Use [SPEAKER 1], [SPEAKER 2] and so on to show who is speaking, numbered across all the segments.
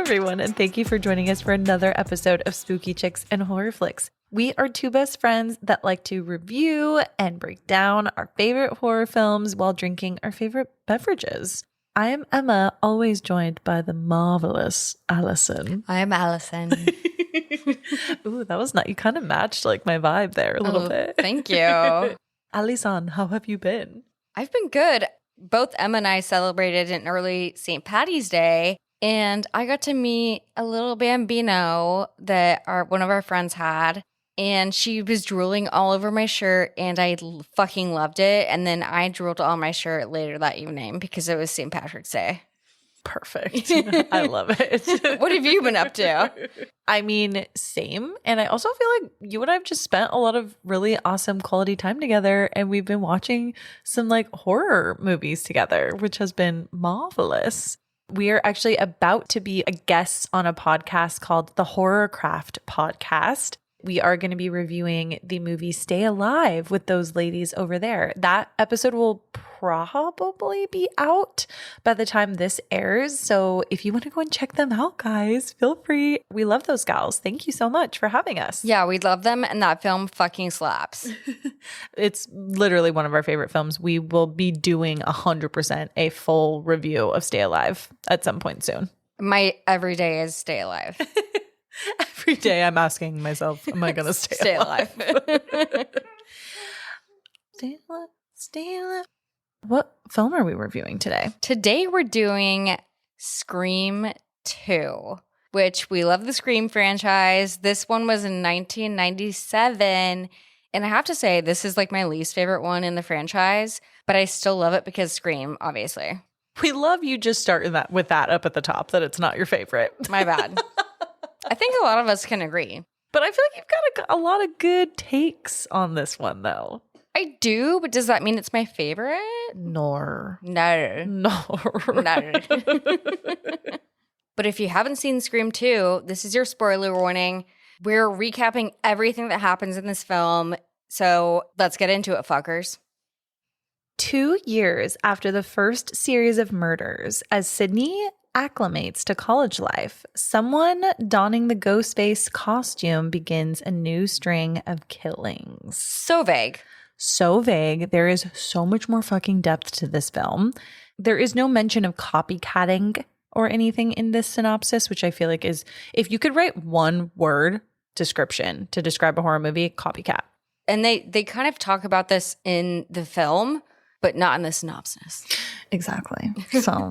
[SPEAKER 1] everyone, and thank you for joining us for another episode of Spooky Chicks and Horror Flicks. We are two best friends that like to review and break down our favorite horror films while drinking our favorite beverages. I am Emma, always joined by the marvelous Allison.
[SPEAKER 2] I am Allison.
[SPEAKER 1] Ooh, that was not, you kind of matched like my vibe there a little bit.
[SPEAKER 2] Thank you.
[SPEAKER 1] Allison, how have you been?
[SPEAKER 2] I've been good. Both Emma and I celebrated an early St. Patty's Day, and I got to meet a little bambino that one of our friends had, and she was drooling all over my shirt, and I fucking loved it. And then I drooled on my shirt later that evening because it was St. Patrick's Day.
[SPEAKER 1] Perfect. I love it.
[SPEAKER 2] What have you been up to?
[SPEAKER 1] I mean, same. And I also feel like you and I have just spent a lot of really awesome quality time together. And we've been watching some like horror movies together, which has been marvelous. We are actually about to be a guest on a podcast called the Horror Craft Podcast. We are going to be reviewing the movie Stay Alive with those ladies over there. That episode will probably be out by the time this airs. So if you want to go and check them out, guys, feel free. We love those gals. Thank you so much for having us.
[SPEAKER 2] Yeah, we love them, and that film fucking slaps.
[SPEAKER 1] It's literally one of our favorite films. We will be doing 100% a full review of Stay Alive at some point soon.
[SPEAKER 2] My everyday is Stay Alive.
[SPEAKER 1] Every day I'm asking myself, am I going to stay alive? Stay alive. Stay alive. What film are we reviewing today?
[SPEAKER 2] Today we're doing Scream 2, which we love the Scream franchise. This one was in 1997. And I have to say, this is like my least favorite one in the franchise, but I still love it because Scream, obviously.
[SPEAKER 1] We love you just starting that with that up at the top, that it's not your favorite.
[SPEAKER 2] My bad. I think a lot of us can agree.
[SPEAKER 1] But I feel like you've got a lot of good takes on this one, though.
[SPEAKER 2] I do, but does that mean it's my favorite?
[SPEAKER 1] Nor.
[SPEAKER 2] No. But if you haven't seen Scream 2, this is your spoiler warning. We're recapping everything that happens in this film. So let's get into it, fuckers.
[SPEAKER 1] 2 years after the first series of murders, as Sidney acclimates to college life, someone donning the Ghostface costume begins a new string of killings.
[SPEAKER 2] So vague.
[SPEAKER 1] So vague. There is so much more fucking depth to this film. There is no mention of copycatting or anything in this synopsis, which I feel like is, if you could write one word description to describe a horror movie, copycat.
[SPEAKER 2] And they kind of talk about this in the film, but not in the synopsis.
[SPEAKER 1] Exactly. So,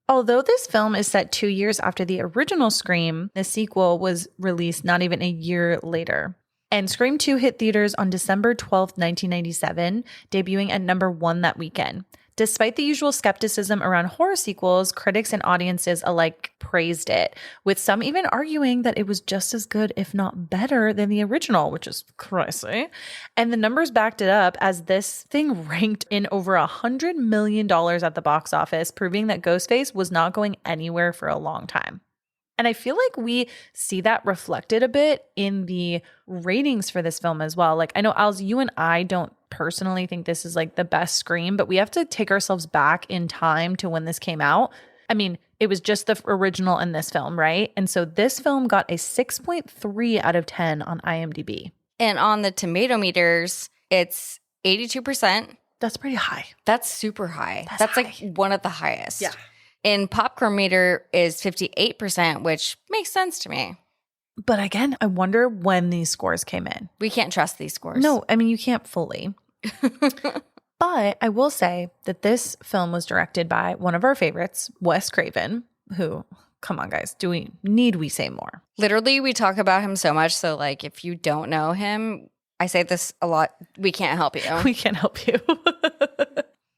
[SPEAKER 1] Although this film is set 2 years after the original Scream, the sequel was released not even a year later. And Scream 2 hit theaters on December 12th, 1997, debuting at number 1 that weekend. Despite the usual skepticism around horror sequels, critics and audiences alike praised it, with some even arguing that it was just as good, if not better, than the original, which is crazy. And the numbers backed it up, as this thing ranked in over $100 million at the box office, proving that Ghostface was not going anywhere for a long time. And I feel like we see that reflected a bit in the ratings for this film as well. Like, I know, Als, you and I don't personally think this is like the best Scream, but we have to take ourselves back in time to when this came out. I mean, it was just the original and this film, right? And so this film got a 6.3 out of 10 on IMDb.
[SPEAKER 2] And on the tomato meters, it's 82%.
[SPEAKER 1] That's pretty high.
[SPEAKER 2] That's super high. That's like one of the highest.
[SPEAKER 1] Yeah.
[SPEAKER 2] And popcorn meter is 58%, which makes sense to me.
[SPEAKER 1] But again, I wonder when these scores came in.
[SPEAKER 2] We can't trust these scores.
[SPEAKER 1] No, I mean, you can't fully. But I will say that this film was directed by one of our favorites, Wes Craven, who, come on, guys, need we say more?
[SPEAKER 2] Literally, we talk about him so much. So, like, if you don't know him, I say this a lot, we can't help you.
[SPEAKER 1] We can't help you.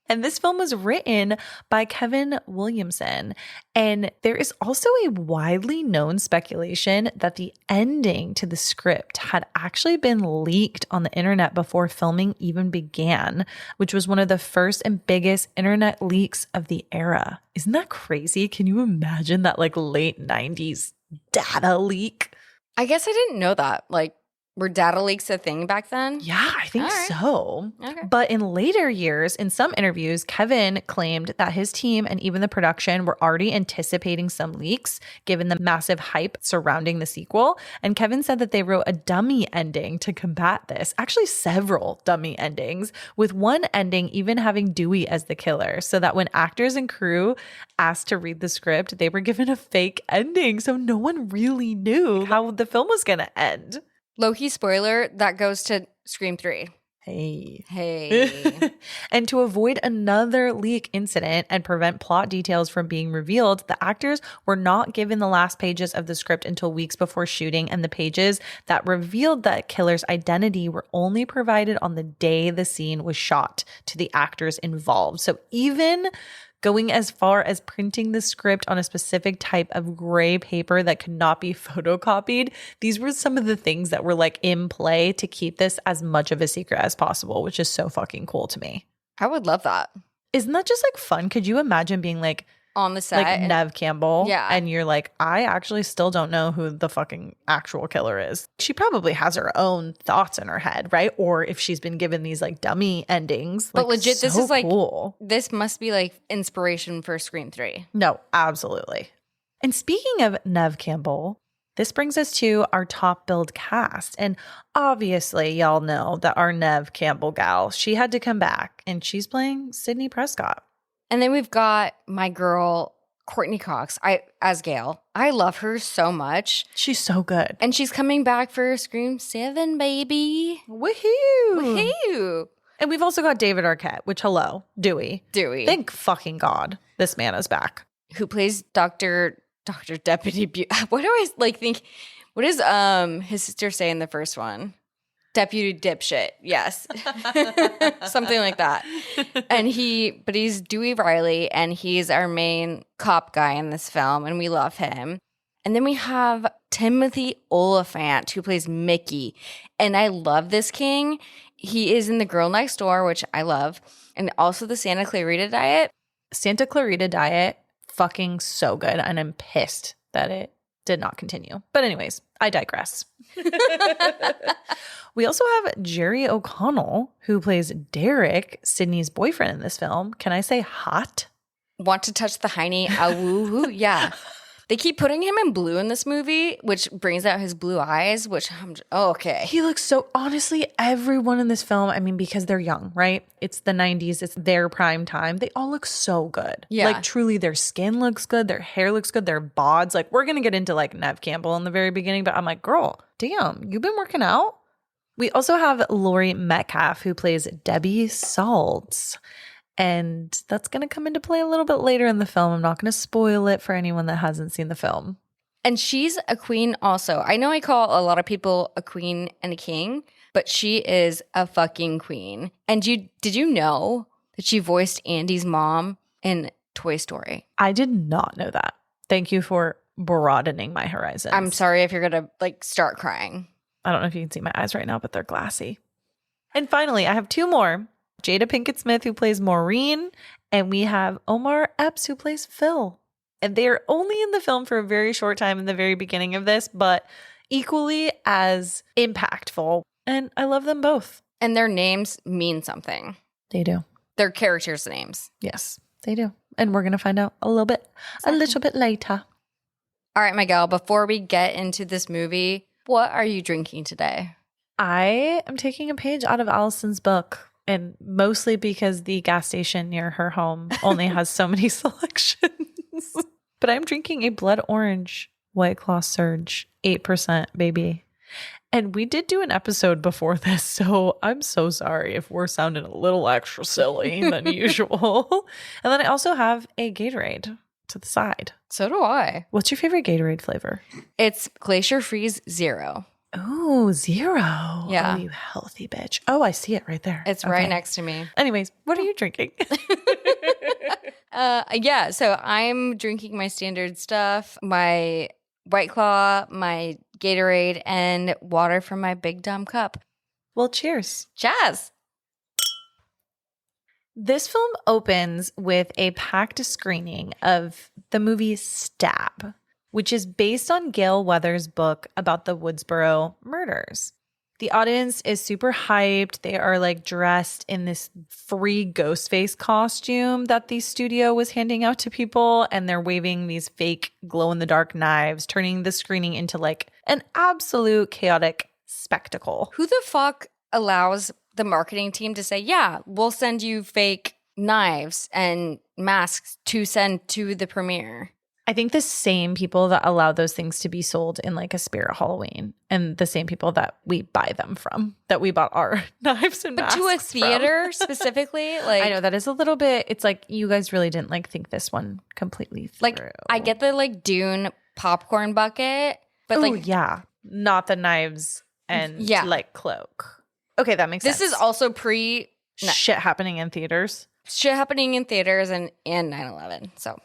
[SPEAKER 1] And this film was written by Kevin Williamson. And there is also a widely known speculation that the ending to the script had actually been leaked on the internet before filming even began, which was one of the first and biggest internet leaks of the era. Isn't that crazy? Can you imagine that like late 90s data leak?
[SPEAKER 2] I guess I didn't know that. Like, Were data leaks a thing back then?
[SPEAKER 1] Yeah, I think so.
[SPEAKER 2] Okay.
[SPEAKER 1] But in later years, in some interviews, Kevin claimed that his team and even the production were already anticipating some leaks given the massive hype surrounding the sequel. And Kevin said that they wrote a dummy ending to combat this. Actually, several dummy endings, with one ending even having Dewey as the killer, so that when actors and crew asked to read the script, they were given a fake ending. So no one really knew how the film was going to end.
[SPEAKER 2] Low-key spoiler, that goes to Scream 3.
[SPEAKER 1] Hey. And to avoid another leak incident and prevent plot details from being revealed, the actors were not given the last pages of the script until weeks before shooting, and the pages that revealed the killer's identity were only provided on the day the scene was shot to the actors involved. So even going as far as printing the script on a specific type of gray paper that could not be photocopied. These were some of the things that were like in play to keep this as much of a secret as possible, which is so fucking cool to me.
[SPEAKER 2] I would love that.
[SPEAKER 1] Isn't that just like fun? Could you imagine being like
[SPEAKER 2] on the set,
[SPEAKER 1] like Neve Campbell?
[SPEAKER 2] Yeah.
[SPEAKER 1] And you're like, I actually still don't know who the fucking actual killer is. She probably has her own thoughts in her head, right? Or if she's been given these like dummy endings.
[SPEAKER 2] But
[SPEAKER 1] like,
[SPEAKER 2] legit,
[SPEAKER 1] so
[SPEAKER 2] this is like,
[SPEAKER 1] cool.
[SPEAKER 2] This must be like inspiration for Scream 3.
[SPEAKER 1] No, absolutely. And speaking of Neve Campbell, this brings us to our top billed cast. And obviously, y'all know that our Neve Campbell gal, she had to come back and she's playing Sidney Prescott.
[SPEAKER 2] And then we've got my girl, Courtney Cox, as Gail. I love her so much.
[SPEAKER 1] She's so good.
[SPEAKER 2] And she's coming back for Scream 7, baby.
[SPEAKER 1] Woohoo!
[SPEAKER 2] Woohoo!
[SPEAKER 1] And we've also got David Arquette, which, hello, Dewey.
[SPEAKER 2] Thank
[SPEAKER 1] fucking God this man is back.
[SPEAKER 2] Who plays Dr. Deputy what do I like think? What does his sister say in the first one? Deputy dipshit. Yes. Something like that. And he's Dewey Riley, and he's our main cop guy in this film, and we love him. And then we have Timothy Olyphant, who plays Mickey. And I love this king. He is in The Girl Next Door, which I love, and also the Santa Clarita Diet.
[SPEAKER 1] Santa Clarita Diet, fucking so good. And I'm pissed that it did not continue. But anyways, I digress. We also have Jerry O'Connell, who plays Derek, Sydney's boyfriend in this film. Can I say hot?
[SPEAKER 2] Want to touch the hiney? Awoo. Yeah. They keep putting him in blue in this movie, which brings out his blue eyes, which okay.
[SPEAKER 1] He looks so, honestly, everyone in this film, I mean, because they're young, right? It's the 90s. It's their prime time. They all look so good.
[SPEAKER 2] Yeah.
[SPEAKER 1] Like, truly, their skin looks good. Their hair looks good. Their bods. Like, we're going to get into, like, Neve Campbell in the very beginning, but I'm like, girl, damn, you've been working out? We also have Laurie Metcalf, who plays Debbie Saltz. And that's going to come into play a little bit later in the film. I'm not going to spoil it for anyone that hasn't seen the film.
[SPEAKER 2] And she's a queen also. I know I call a lot of people a queen and a king, but she is a fucking queen. And did you know that she voiced Andy's mom in Toy Story?
[SPEAKER 1] I did not know that. Thank you for broadening my horizons.
[SPEAKER 2] I'm sorry if you're going to like start crying.
[SPEAKER 1] I don't know if you can see my eyes right now, but they're glassy. And finally, I have two more. Jada Pinkett Smith, who plays Maureen, and we have Omar Epps, who plays Phil. And they are only in the film for a very short time in the very beginning of this, but equally as impactful. And I love them both.
[SPEAKER 2] And their names mean something.
[SPEAKER 1] They do.
[SPEAKER 2] Their characters' names.
[SPEAKER 1] Yes, they do. And we're going to find out a little bit later.
[SPEAKER 2] All right, my gal, before we get into this movie, what are you drinking today?
[SPEAKER 1] I am taking a page out of Allison's book. And mostly because the gas station near her home only has so many selections. But I'm drinking a blood orange White Claw Surge, 8%, baby. And we did do an episode before this, so I'm so sorry if we're sounding a little extra silly than usual. And then I also have a Gatorade to the side.
[SPEAKER 2] So do I.
[SPEAKER 1] What's your favorite Gatorade flavor?
[SPEAKER 2] It's Glacier Freeze Zero.
[SPEAKER 1] Oh, 0.
[SPEAKER 2] Yeah.
[SPEAKER 1] Oh, you healthy bitch. Oh, I see it right there.
[SPEAKER 2] It's right next to me.
[SPEAKER 1] Anyways, what are you drinking?
[SPEAKER 2] Yeah, so I'm drinking my standard stuff, my White Claw, my Gatorade, and water from my big dumb cup.
[SPEAKER 1] Well, cheers.
[SPEAKER 2] Jazz.
[SPEAKER 1] This film opens with a packed screening of the movie Stab, which is based on Gail Weathers' book about the Woodsboro murders. The audience is super hyped. They are like dressed in this free Ghostface costume that the studio was handing out to people. And they're waving these fake glow in the dark knives, turning the screening into like an absolute chaotic spectacle.
[SPEAKER 2] Who the fuck allows the marketing team to say, yeah, we'll send you fake knives and masks to send to the premiere?
[SPEAKER 1] I think the same people that allow those things to be sold in like a Spirit Halloween and the same people that we buy them from, that we bought our knives and masks
[SPEAKER 2] to a theater
[SPEAKER 1] from.
[SPEAKER 2] Specifically, like
[SPEAKER 1] I know that is a little bit, it's like you guys really didn't like think this one completely through.
[SPEAKER 2] Like I get the like Dune popcorn bucket, but like
[SPEAKER 1] yeah, not the knives and like cloak. Okay, that makes sense.
[SPEAKER 2] This is also pre
[SPEAKER 1] shit happening in theaters.
[SPEAKER 2] Shit happening in theaters and 9/11. So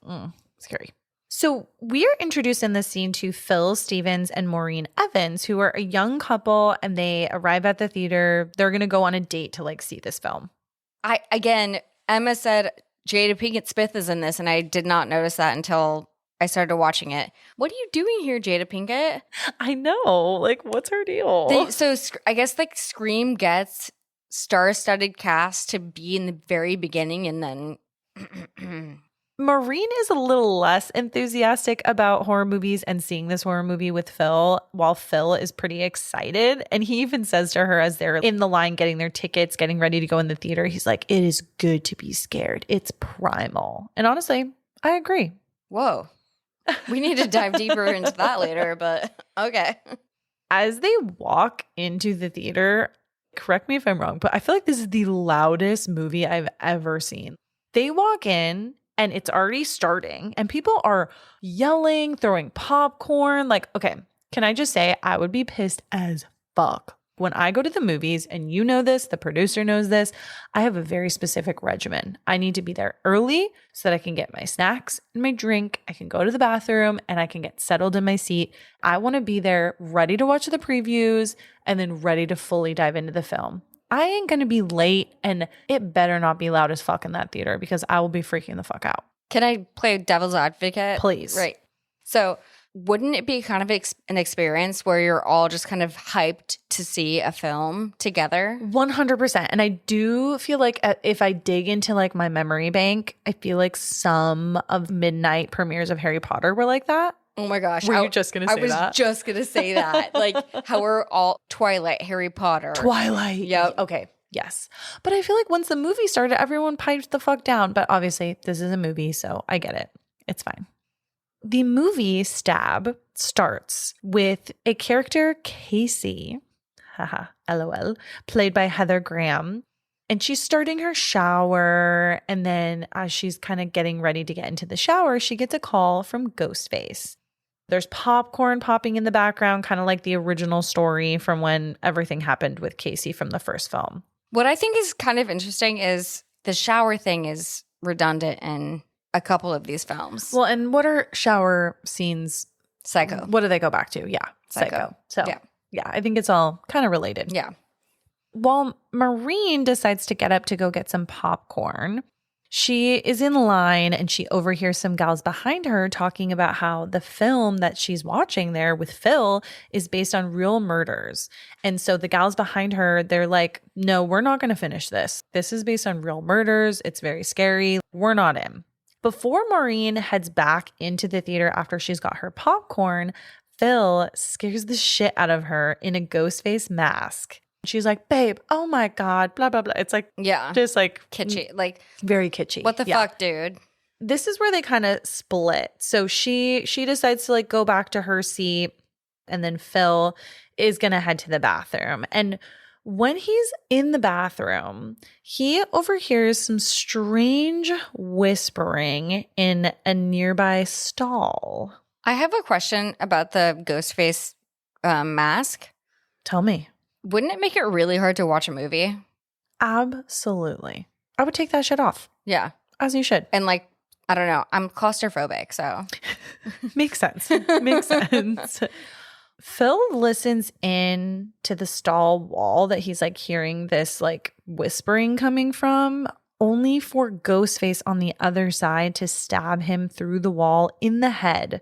[SPEAKER 1] scary. So we are introduced in this scene to Phil Stevens and Maureen Evans, who are a young couple, and they arrive at the theater. They're going to go on a date to like see this film.
[SPEAKER 2] Emma said Jada Pinkett Smith is in this, and I did not notice that until I started watching it. What are you doing here, Jada Pinkett?
[SPEAKER 1] I know. Like, what's her deal?
[SPEAKER 2] So I guess like Scream gets star-studded cast to be in the very beginning, and then
[SPEAKER 1] Maureen is a little less enthusiastic about horror movies and seeing this horror movie with Phil, while Phil is pretty excited. And he even says to her as they're in the line getting their tickets, getting ready to go in the theater, he's like, it is good to be scared. It's primal. And honestly, I agree.
[SPEAKER 2] Whoa. We need to dive deeper into that later, but okay.
[SPEAKER 1] As they walk into the theater, correct me if I'm wrong, but I feel like this is the loudest movie I've ever seen. They walk in and it's already starting and people are yelling, throwing popcorn. Like, okay, can I just say I would be pissed as fuck when I go to the movies, and you know this, the producer knows this, I have a very specific regimen. I need to be there early so that I can get my snacks and my drink. I can go to the bathroom and I can get settled in my seat. I want to be there ready to watch the previews and then ready to fully dive into the film. I ain't going to be late, and it better not be loud as fuck in that theater because I will be freaking the fuck out.
[SPEAKER 2] Can I play devil's advocate?
[SPEAKER 1] Please.
[SPEAKER 2] Right. So wouldn't it be kind of an experience where you're all just kind of hyped to see a film together?
[SPEAKER 1] 100%. And I do feel like if I dig into like my memory bank, I feel like some of midnight premieres of Harry Potter were like that.
[SPEAKER 2] Oh my gosh.
[SPEAKER 1] Were you just going to say that?
[SPEAKER 2] I was just going to say that. Like how we're all Twilight, Harry Potter.
[SPEAKER 1] Twilight.
[SPEAKER 2] Yep.
[SPEAKER 1] Okay. Yes. But I feel like once the movie started, everyone piped the fuck down. But obviously this is a movie, so I get it. It's fine. The movie Stab starts with a character, Casey, haha, LOL, played by Heather Graham. And she's starting her shower. And then as she's kind of getting ready to get into the shower, she gets a call from Ghostface. There's popcorn popping in the background, kind of like the original story from when everything happened with Casey from the first film.
[SPEAKER 2] What I think is kind of interesting is the shower thing is redundant in a couple of these films.
[SPEAKER 1] Well, and what are shower scenes?
[SPEAKER 2] Psycho.
[SPEAKER 1] What do they go back to? Yeah, Psycho. So yeah, I think it's all kind of related.
[SPEAKER 2] Yeah.
[SPEAKER 1] While Maureen decides to get up to go get some popcorn, she is in line and she overhears some gals behind her talking about how the film that she's watching there with Phil is based on real murders. And so the gals behind her, they're like, no, we're not going to finish this. This is based on real murders. It's very scary. We're not in. Before Maureen heads back into the theater after she's got her popcorn, Phil scares the shit out of her in a Ghostface mask. She's like, babe, oh my God, blah, blah, blah. It's like, just like
[SPEAKER 2] kitschy, like
[SPEAKER 1] very kitschy.
[SPEAKER 2] What the fuck, dude?
[SPEAKER 1] This is where they kind of split. So she decides to like go back to her seat, and then Phil is going to head to the bathroom. And when he's in the bathroom, he overhears some strange whispering in a nearby stall.
[SPEAKER 2] I have a question about the Ghostface mask.
[SPEAKER 1] Tell me.
[SPEAKER 2] Wouldn't it make it really hard to watch a movie?
[SPEAKER 1] Absolutely. I would take that shit off.
[SPEAKER 2] Yeah.
[SPEAKER 1] As you should.
[SPEAKER 2] And like, I don't know. I'm claustrophobic, so.
[SPEAKER 1] Makes sense. Makes sense. Phil listens in to the stall wall that he's like hearing this like whispering coming from, only for Ghostface on the other side to stab him through the wall in the head.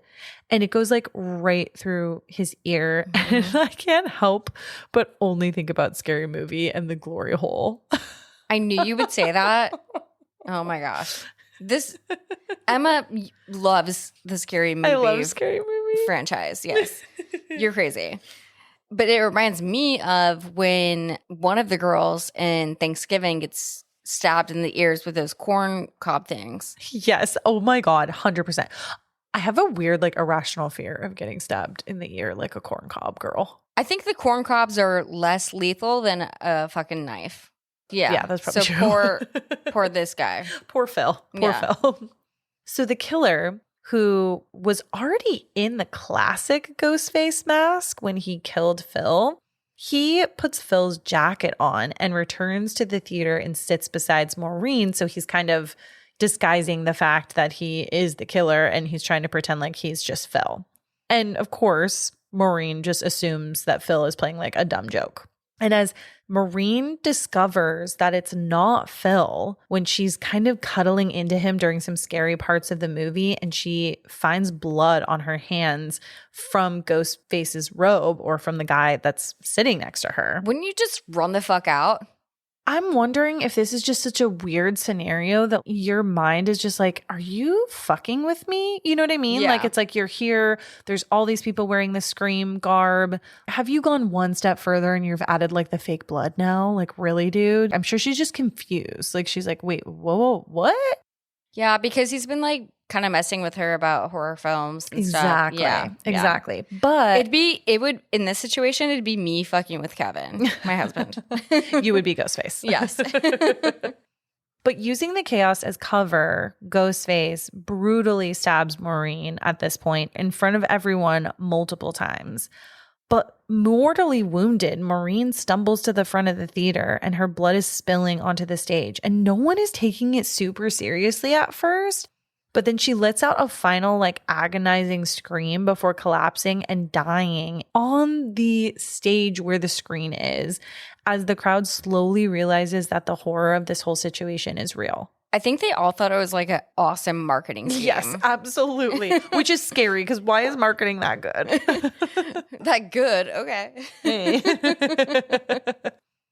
[SPEAKER 1] and it goes like right through his ear. And I can't help but only think about Scary Movie and the glory hole.
[SPEAKER 2] I knew you would say that. Oh my gosh. Emma loves the Scary Movie.
[SPEAKER 1] I love Scary Movie
[SPEAKER 2] franchise. Yes. You're crazy. But it reminds me of when one of the girls in Thanksgiving gets stabbed in the ears with those corn cob things.
[SPEAKER 1] Yes. Oh my God. 100%. I have a weird, like, irrational fear of getting stabbed in the ear like a corn cob girl.
[SPEAKER 2] I think the corn cobs are less lethal than a fucking knife. Yeah,
[SPEAKER 1] that's probably true.
[SPEAKER 2] So poor this guy.
[SPEAKER 1] Poor Phil. Poor Phil. So the killer, who was already in the classic Ghostface mask when he killed Phil, he puts Phil's jacket on and returns to the theater and sits beside Maureen. So he's kind of disguising the fact that he is the killer and he's trying to pretend like he's just Phil. And of course, Maureen just assumes that Phil is playing like a dumb joke. And as Maureen discovers that it's not Phil when she's kind of cuddling into him during some scary parts of the movie, and she finds blood on her hands from Ghostface's robe or from the guy that's sitting next to her.
[SPEAKER 2] Wouldn't you just run the fuck out?
[SPEAKER 1] I'm wondering if this is just such a weird scenario that your mind is just like, are you fucking with me? You know what I mean?
[SPEAKER 2] Yeah.
[SPEAKER 1] Like, it's like you're here. There's all these people wearing the Scream garb. Have you gone one step further and you've added like the fake blood now? Like, really, dude? I'm sure she's just confused. Like, she's like, wait, whoa, what?
[SPEAKER 2] Yeah, because he's been like kind of messing with her about horror films and
[SPEAKER 1] Exactly.
[SPEAKER 2] stuff. Yeah,
[SPEAKER 1] exactly. But
[SPEAKER 2] it would in this situation, it'd be me fucking with Kevin, my husband.
[SPEAKER 1] You would be Ghostface.
[SPEAKER 2] Yes.
[SPEAKER 1] But using the chaos as cover, Ghostface brutally stabs Maureen at this point in front of everyone multiple times. But mortally wounded, Maureen stumbles to the front of the theater and her blood is spilling onto the stage. And no one is taking it super seriously at first. But then she lets out a final, like, agonizing scream before collapsing and dying on the stage where the screen is, as the crowd slowly realizes that the horror of this whole situation is real.
[SPEAKER 2] I think they all thought it was like an awesome marketing scheme.
[SPEAKER 1] Yes, absolutely. Which is scary because why is marketing that good?
[SPEAKER 2] That good? Okay.
[SPEAKER 1] Hey.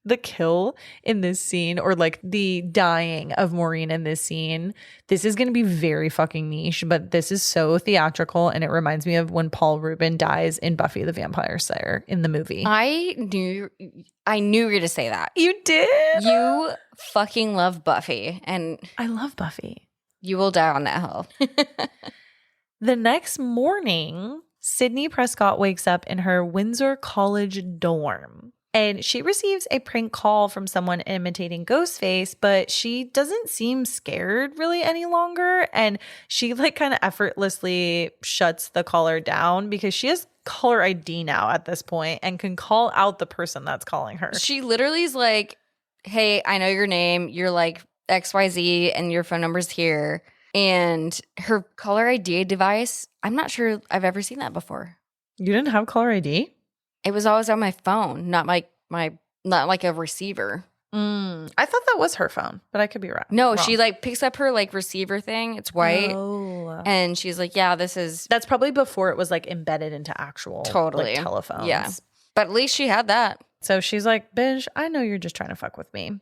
[SPEAKER 1] The kill in this scene, or like the dying of Maureen in this scene, this is going to be very fucking niche, but this is so theatrical, and it reminds me of when Paul Rubin dies in Buffy the Vampire Slayer in the movie.
[SPEAKER 2] I knew you were going to say that.
[SPEAKER 1] You did?
[SPEAKER 2] You fucking love Buffy, and
[SPEAKER 1] I love Buffy.
[SPEAKER 2] You will die on that hill.
[SPEAKER 1] The next morning, Sidney Prescott wakes up in her Windsor College dorm. And she receives a prank call from someone imitating Ghostface, but she doesn't seem scared really any longer. And she like kind of effortlessly shuts the caller down because she has caller ID now at this point and can call out the person that's calling her.
[SPEAKER 2] She literally is like, hey, I know your name. You're like XYZ and your phone number's here. And her caller ID device, I'm not sure I've ever seen that before.
[SPEAKER 1] You didn't have caller ID?
[SPEAKER 2] It was always on my phone, not like a receiver.
[SPEAKER 1] I thought that was her phone, but I could be wrong.
[SPEAKER 2] No, she like picks up her like receiver thing. It's white.
[SPEAKER 1] Oh.
[SPEAKER 2] And she's like, yeah, this is.
[SPEAKER 1] That's probably before it was like embedded into actual
[SPEAKER 2] Totally.
[SPEAKER 1] like, telephones.
[SPEAKER 2] Yeah. But at least she had that.
[SPEAKER 1] So she's like, bitch, I know you're just trying to fuck with me.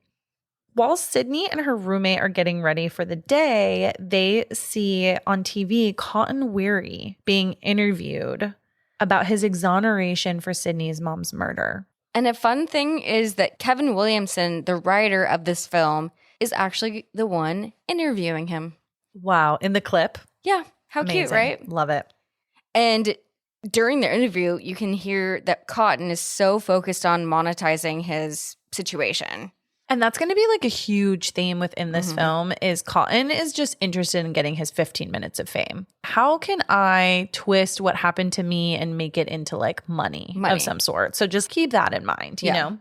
[SPEAKER 1] While Sidney and her roommate are getting ready for the day, they see on TV Cotton Weary being interviewed about his exoneration for Sidney's mom's murder.
[SPEAKER 2] And a fun thing is that Kevin Williamson, the writer of this film, is actually the one interviewing him.
[SPEAKER 1] Wow. In the clip?
[SPEAKER 2] Yeah. How
[SPEAKER 1] Amazing.
[SPEAKER 2] cute, right?
[SPEAKER 1] Love it.
[SPEAKER 2] And during their interview, you can hear that Cotton is so focused on monetizing his situation.
[SPEAKER 1] And that's going to be like a huge theme within this film is Cotton is just interested in getting his 15 minutes of fame. How can I twist what happened to me and make it into like money. Of some sort? So just keep that in mind, you know?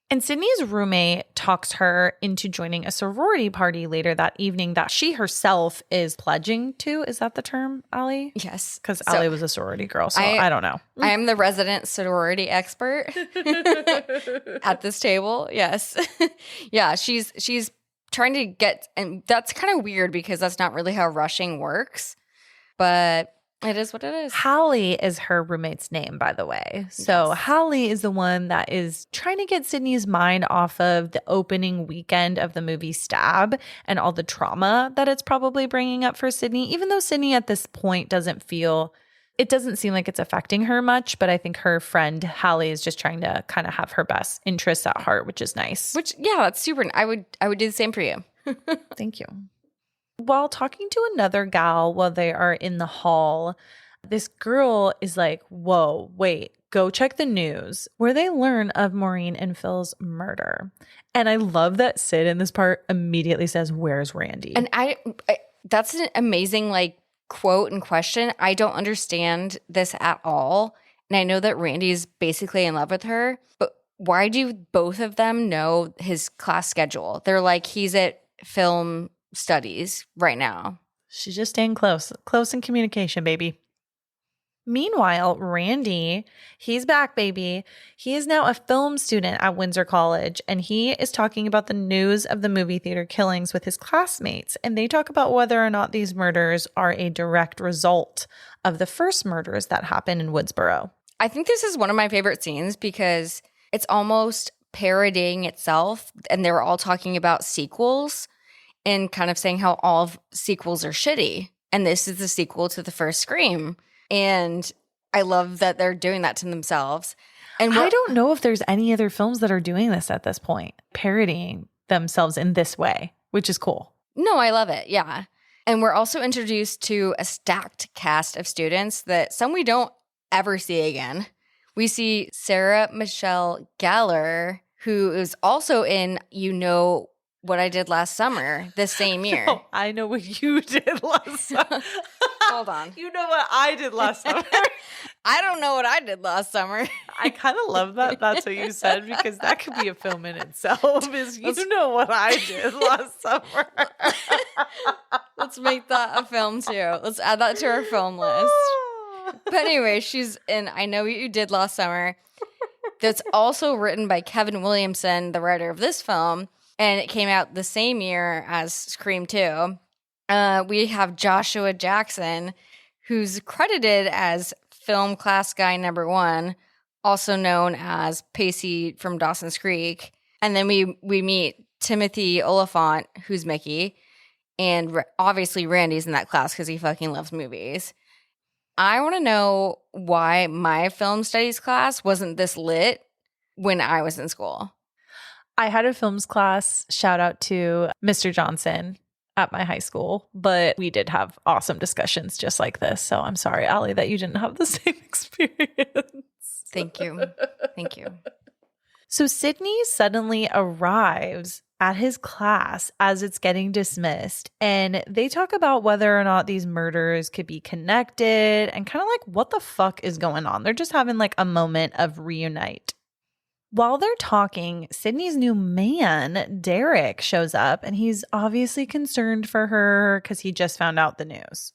[SPEAKER 1] And Sydney's roommate talks her into joining a sorority party later that evening that she herself is pledging to. Is that the term, Allie?
[SPEAKER 2] Yes.
[SPEAKER 1] Because Allie was a sorority girl, so I don't know.
[SPEAKER 2] I am the resident sorority expert at this table. Yes. Yeah, she's trying to get, and that's kind of weird because that's not really how rushing works. But It is what it is.
[SPEAKER 1] Hallie is her roommate's name, by the way. So
[SPEAKER 2] Yes.
[SPEAKER 1] Hallie is the one that is trying to get Sydney's mind off of the opening weekend of the movie Stab and all the trauma that it's probably bringing up for Sydney, even though Sydney at this point doesn't seem like it's affecting her much, but I think her friend Hallie is just trying to kind of have her best interests at heart, which is nice.
[SPEAKER 2] Which, yeah, that's super. I would do the same for you.
[SPEAKER 1] Thank you. While talking to another gal while they are in the hall, this girl is like, whoa, wait, go check the news, where they learn of Maureen and Phil's murder. And I love that Sid in this part immediately says, where's Randy?
[SPEAKER 2] And I that's an amazing like quote and question. I don't understand this at all. And I know that Randy's basically in love with her, but why do both of them know his class schedule? They're like, he's at film studies right now.
[SPEAKER 1] She's just staying close in communication, baby. Meanwhile, Randy, he's back, baby. He is now a film student at Windsor College, and he is talking about the news of the movie theater killings with his classmates. And they talk about whether or not these murders are a direct result of the first murders that happened in Woodsboro.
[SPEAKER 2] I think this is one of my favorite scenes because it's almost parodying itself, and they were all talking about sequels and kind of saying how all of sequels are shitty. And this is the sequel to the first Scream. And I love that they're doing that to themselves. And
[SPEAKER 1] I don't know if there's any other films that are doing this at this point, parodying themselves in this way, which is cool.
[SPEAKER 2] No, I love it. Yeah. And we're also introduced to a stacked cast of students that some we don't ever see again. We see Sarah Michelle Gellar, who is also in You Know What I Did Last Summer this same year.
[SPEAKER 1] Oh, I know what you did last summer.
[SPEAKER 2] Hold on.
[SPEAKER 1] You know what I did last summer.
[SPEAKER 2] I don't know what I did last summer.
[SPEAKER 1] I kind of love that that's what you said, because that could be a film in itself. Is you know what I did last summer.
[SPEAKER 2] Let's make that a film too. Let's add that to our film list. But anyway, she's in I Know What You Did Last Summer. That's also written by Kevin Williamson, the writer of this film. And it came out the same year as Scream 2. We have Joshua Jackson, who's credited as film class guy number 1, also known as Pacey from Dawson's Creek. And then we meet Timothy Oliphant, who's Mickey. And obviously Randy's in that class because he fucking loves movies. I want to know why my film studies class wasn't this lit when I was in school.
[SPEAKER 1] I had a films class, shout out to Mr. Johnson at my high school, but we did have awesome discussions just like this. So I'm sorry, Allie, that you didn't have the same experience.
[SPEAKER 2] Thank you. Thank you.
[SPEAKER 1] So Sidney suddenly arrives at his class as it's getting dismissed, and they talk about whether or not these murders could be connected and kind of like what the fuck is going on. They're just having like a moment of reunite. While they're talking, Sydney's new man, Derek, shows up, and he's obviously concerned for her because he just found out the news.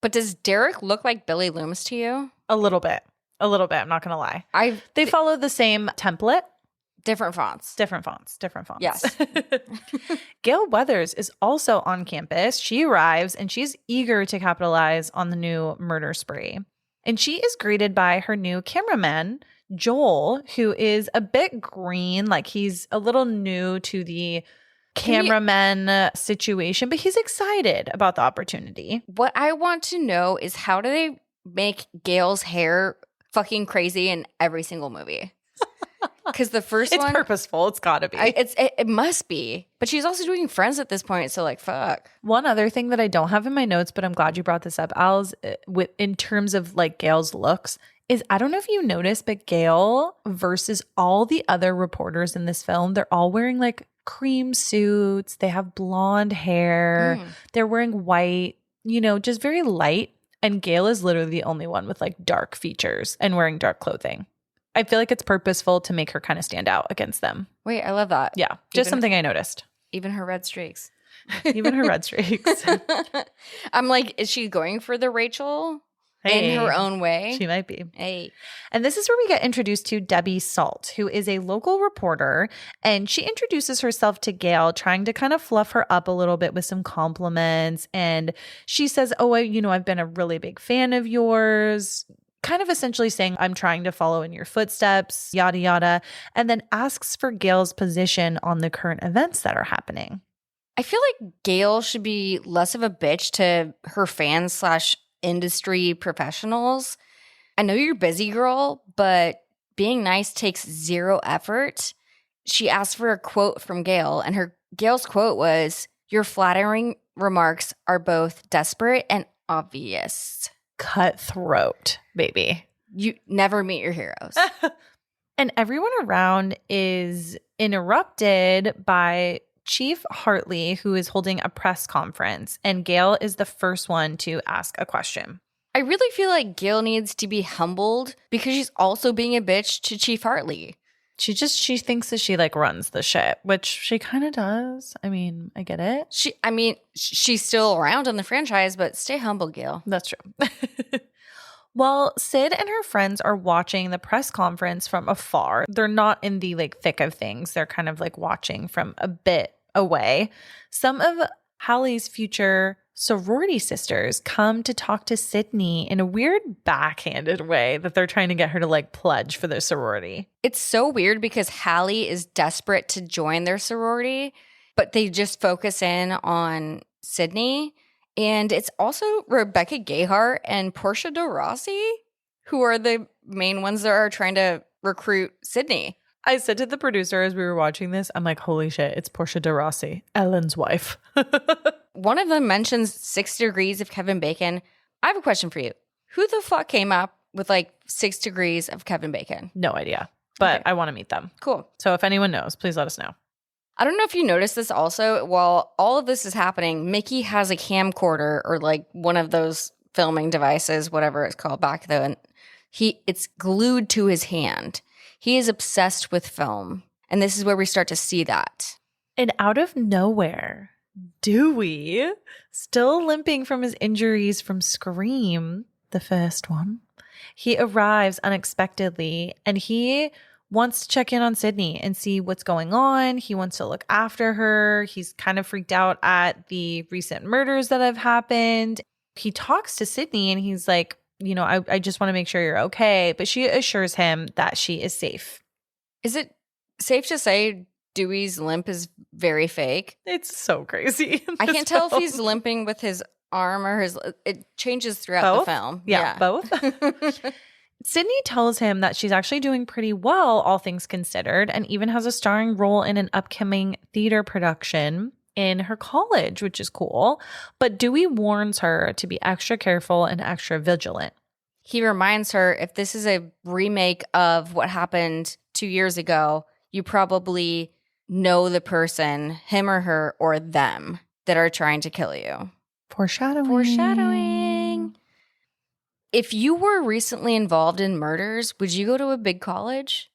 [SPEAKER 2] But does Derek look like Billy Loomis to you?
[SPEAKER 1] A little bit. I'm not going to lie. They follow the same template.
[SPEAKER 2] Different fonts.
[SPEAKER 1] Different fonts.
[SPEAKER 2] Yes.
[SPEAKER 1] Gail Weathers is also on campus. She arrives, and she's eager to capitalize on the new murder spree. And she is greeted by her new cameraman, Joel, who is a bit green, like he's a little new to the cameraman situation, but he's excited about the opportunity.
[SPEAKER 2] What I want to know is how do they make Gail's hair fucking crazy in every single movie? Because the first
[SPEAKER 1] it's
[SPEAKER 2] one...
[SPEAKER 1] It's purposeful. It's got to be.
[SPEAKER 2] It must be. But she's also doing Friends at this point, so like, fuck.
[SPEAKER 1] One other thing that I don't have in my notes, but I'm glad you brought this up, Al's, in terms of like Gail's looks, is I don't know if you noticed, but Gail versus all the other reporters in this film, they're all wearing like cream suits. They have blonde hair. They're wearing white, just very light. And Gail is literally the only one with like dark features and wearing dark clothing. I feel like it's purposeful to make her kind of stand out against them.
[SPEAKER 2] Wait, I love that.
[SPEAKER 1] Yeah, just something I noticed.
[SPEAKER 2] Even her red streaks.
[SPEAKER 1] Even her red streaks.
[SPEAKER 2] I'm like, is she going for the Rachel in her own way.
[SPEAKER 1] She might be.
[SPEAKER 2] Hey.
[SPEAKER 1] And this is where we get introduced to Debbie Salt, who is a local reporter. And she introduces herself to Gail, trying to kind of fluff her up a little bit with some compliments. And she says, oh, I've been a really big fan of yours. Kind of essentially saying, I'm trying to follow in your footsteps, yada, yada. And then asks for Gail's position on the current events that are happening.
[SPEAKER 2] I feel like Gail should be less of a bitch to her fans / industry professionals. I know you're busy, girl, but being nice takes 0 effort. She asked for a quote from Gail, and Gail's quote was, "Your flattering remarks are both desperate and obvious."
[SPEAKER 1] Cutthroat, baby.
[SPEAKER 2] You never meet your heroes.
[SPEAKER 1] And everyone around is interrupted by Chief Hartley, who is holding a press conference, and Gail is the first one to ask a question.
[SPEAKER 2] I really feel like Gail needs to be humbled because she's also being a bitch to Chief Hartley.
[SPEAKER 1] She thinks that she like runs the ship, which she kind of does. I mean, I get it.
[SPEAKER 2] She's still around in the franchise, but stay humble, Gail.
[SPEAKER 1] That's true. While Sid and her friends are watching the press conference from afar, they're not in the like thick of things. They're kind of like watching from a bit away. Some of Hallie's future sorority sisters come to talk to Sidney in a weird backhanded way that they're trying to get her to like pledge for their sorority.
[SPEAKER 2] It's so weird because Hallie is desperate to join their sorority, but they just focus in on Sidney. And it's also Rebecca Gayheart and Portia de Rossi who are the main ones that are trying to recruit Sidney.
[SPEAKER 1] I said to the producer as we were watching this, I'm like, holy shit, it's Portia de Rossi, Ellen's wife.
[SPEAKER 2] One of them mentions 6 degrees of Kevin Bacon. I have a question for you. Who the fuck came up with like 6 degrees of Kevin Bacon?
[SPEAKER 1] No idea, but
[SPEAKER 2] okay.
[SPEAKER 1] I want to meet them.
[SPEAKER 2] Cool.
[SPEAKER 1] So if anyone knows, please let us know.
[SPEAKER 2] I don't know if you noticed this also. While all of this is happening, Mickey has a camcorder or like one of those filming devices, whatever it's called back then. It's glued to his hand. He is obsessed with film. And this is where we start to see that.
[SPEAKER 1] And out of nowhere, Dewey, still limping from his injuries from Scream, the first one, he arrives unexpectedly and he wants to check in on Sidney and see what's going on. He wants to look after her. He's kind of freaked out at the recent murders that have happened. He talks to Sidney and he's like, I just want to make sure you're okay. But she assures him that she is safe.
[SPEAKER 2] Is it safe to say Dewey's limp is very fake?
[SPEAKER 1] It's so crazy.
[SPEAKER 2] I can't tell if he's limping with his arm or it changes throughout the film.
[SPEAKER 1] Yeah. Both. Sidney tells him that she's actually doing pretty well, all things considered, and even has a starring role in an upcoming theater production in her college, which is cool. But Dewey warns her to be extra careful and extra vigilant.
[SPEAKER 2] He reminds her, if this is a remake of what happened 2 years ago, you probably know the person, him or her or them, that are trying to kill you. Foreshadowing. If you were recently involved in murders, would you go to a big college?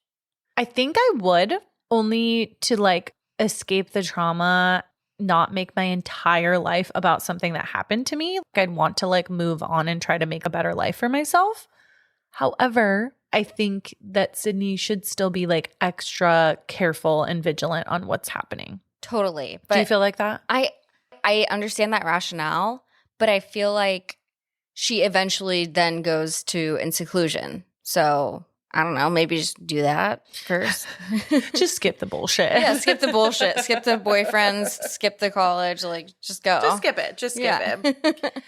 [SPEAKER 1] I think I would, only to like escape the trauma, not make my entire life about something that happened to me. I'd want to like move on and try to make a better life for myself. However, I think that Sidney should still be like extra careful and vigilant on what's happening.
[SPEAKER 2] Totally. But
[SPEAKER 1] do you feel like that?
[SPEAKER 2] I understand that rationale, but I feel like she eventually then goes in seclusion. So I don't know, maybe just do that first.
[SPEAKER 1] Just skip the bullshit.
[SPEAKER 2] Yeah, skip the bullshit. Skip the boyfriends, skip the college, like just go.
[SPEAKER 1] Just skip it. it.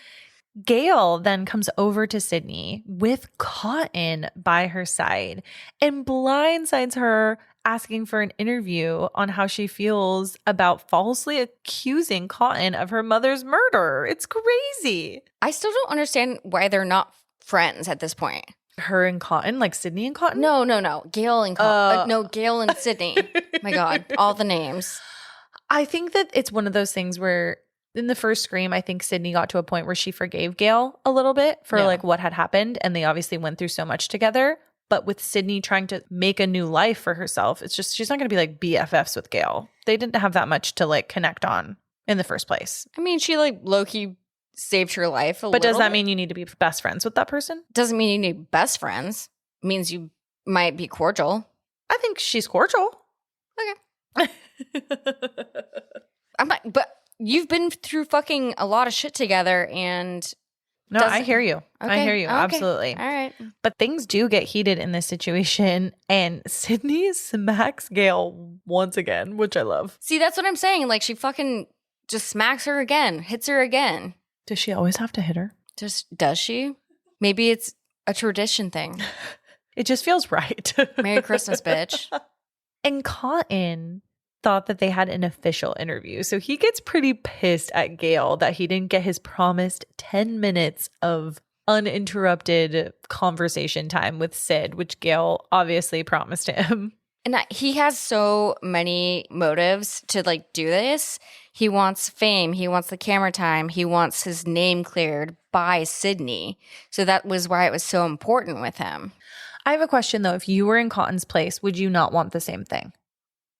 [SPEAKER 1] Gail then comes over to Sidney with Cotton by her side and blindsides her, asking for an interview on how she feels about falsely accusing Cotton of her mother's murder. It's crazy.
[SPEAKER 2] I still don't understand why they're not friends at this point.
[SPEAKER 1] Her and Cotton, like Sidney and Cotton?
[SPEAKER 2] No. Gail and Cotton. No, Gail and Sidney. My God, all the names.
[SPEAKER 1] I think that it's one of those things where in the first Scream, I think Sidney got to a point where she forgave Gail a little bit for like what had happened. And they obviously went through so much together. But with Sidney trying to make a new life for herself, it's just, she's not going to be like BFFs with Gail. They didn't have that much to like connect on in the first place.
[SPEAKER 2] I mean, she like low-key saved her life
[SPEAKER 1] But does that mean you need to be best friends with that person?
[SPEAKER 2] Doesn't mean you need best friends. It means you might be cordial.
[SPEAKER 1] I think she's cordial.
[SPEAKER 2] Okay. But you've been through fucking a lot of shit together and...
[SPEAKER 1] No, I hear you.
[SPEAKER 2] Okay.
[SPEAKER 1] I hear you.
[SPEAKER 2] Okay.
[SPEAKER 1] Absolutely.
[SPEAKER 2] All right.
[SPEAKER 1] But things do get heated in this situation. And Sidney smacks Gail once again, which I love.
[SPEAKER 2] See, that's what I'm saying. Like, she fucking just smacks her again, hits her again.
[SPEAKER 1] Does she always have to hit her?
[SPEAKER 2] Does she? Maybe it's a tradition thing.
[SPEAKER 1] It just feels right.
[SPEAKER 2] Merry Christmas, bitch.
[SPEAKER 1] And Cotton thought that they had an official interview. So he gets pretty pissed at Gail that he didn't get his promised 10 minutes of uninterrupted conversation time with Sid, which Gail obviously promised him.
[SPEAKER 2] And he has so many motives to like do this. He wants fame. He wants the camera time. He wants his name cleared by Sidney. So that was why it was so important with him.
[SPEAKER 1] I have a question though. If you were in Cotton's place, would you not want the same thing?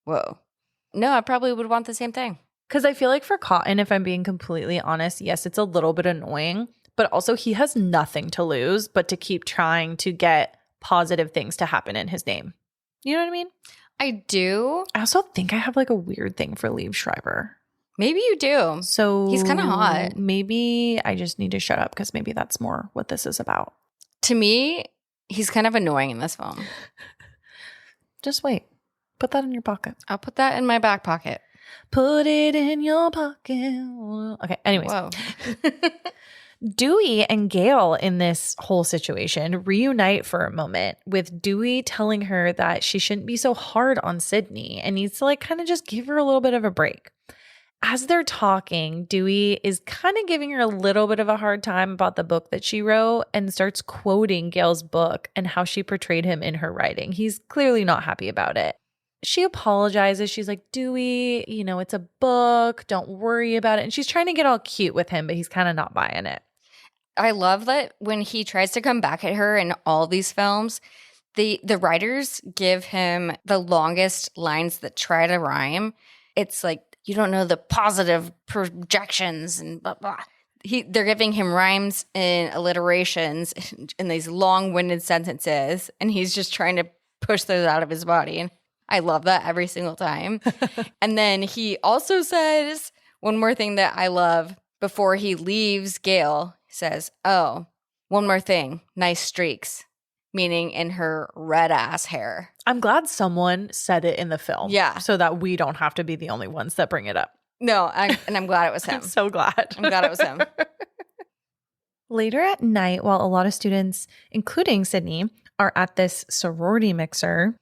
[SPEAKER 2] Whoa. No, I probably would want the same thing.
[SPEAKER 1] Because I feel like for Cotton, if I'm being completely honest, yes, it's a little bit annoying, but also he has nothing to lose but to keep trying to get positive things to happen in his name. You know what I mean?
[SPEAKER 2] I do.
[SPEAKER 1] I also think I have like a weird thing for Liev Schreiber.
[SPEAKER 2] Maybe you do.
[SPEAKER 1] So
[SPEAKER 2] he's kind of hot.
[SPEAKER 1] Maybe I just need to shut up because maybe that's more what this is about.
[SPEAKER 2] To me, he's kind of annoying in this film.
[SPEAKER 1] Just wait. Put that in your pocket.
[SPEAKER 2] I'll put that in my back pocket.
[SPEAKER 1] Put it in your pocket. Okay, anyways.
[SPEAKER 2] Whoa.
[SPEAKER 1] Dewey and Gail in this whole situation reunite for a moment, with Dewey telling her that she shouldn't be so hard on Sidney and needs to like kind of just give her a little bit of a break. As they're talking, Dewey is kind of giving her a little bit of a hard time about the book that she wrote and starts quoting Gail's book and how she portrayed him in her writing. He's clearly not happy about it. She apologizes. She's like, Dewey, you know, it's a book. Don't worry about it. And she's trying to get all cute with him, but he's kind of not buying it.
[SPEAKER 2] I love that when he tries to come back at her in all these films, the writers give him the longest lines that try to rhyme. It's like, you don't know the positive projections and blah, blah. They're giving him rhymes and alliterations in these long-winded sentences, and he's just trying to push those out of his body. And I love that every single time. And then he also says one more thing that I love before he leaves Gail. He says, oh, one more thing, nice streaks, meaning in her red ass hair.
[SPEAKER 1] I'm glad someone said it in the film.
[SPEAKER 2] Yeah.
[SPEAKER 1] So that we don't have to be the only ones that bring it up.
[SPEAKER 2] No, and I'm glad it was him.
[SPEAKER 1] I'm so glad.
[SPEAKER 2] I'm glad it was him.
[SPEAKER 1] Later at night, while a lot of students, including Sidney, are at this sorority mixer,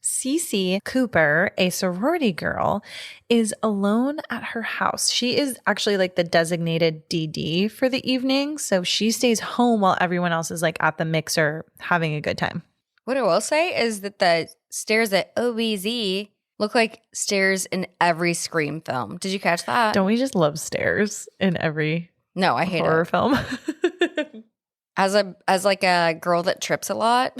[SPEAKER 1] Cece Cooper, a sorority girl, is alone at her house. She is actually like the designated DD for the evening. So she stays home while everyone else is like at the mixer having a good time.
[SPEAKER 2] What I will say is that the stairs at OBZ look like stairs in every Scream film. Did you catch that?
[SPEAKER 1] Don't we just love stairs in every
[SPEAKER 2] No, I hate
[SPEAKER 1] horror
[SPEAKER 2] it.
[SPEAKER 1] film?
[SPEAKER 2] As like a girl that trips a lot,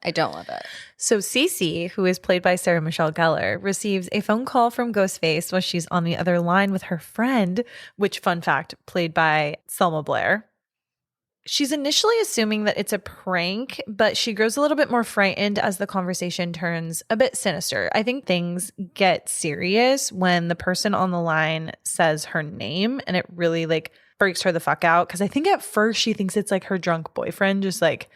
[SPEAKER 2] I don't love it.
[SPEAKER 1] So Cece, who is played by Sarah Michelle Gellar, receives a phone call from Ghostface while she's on the other line with her friend, which, fun fact, played by Selma Blair. She's initially assuming that it's a prank, but she grows a little bit more frightened as the conversation turns a bit sinister. I think things get serious when the person on the line says her name, and it really like freaks her the fuck out, because I think at first she thinks it's like her drunk boyfriend just like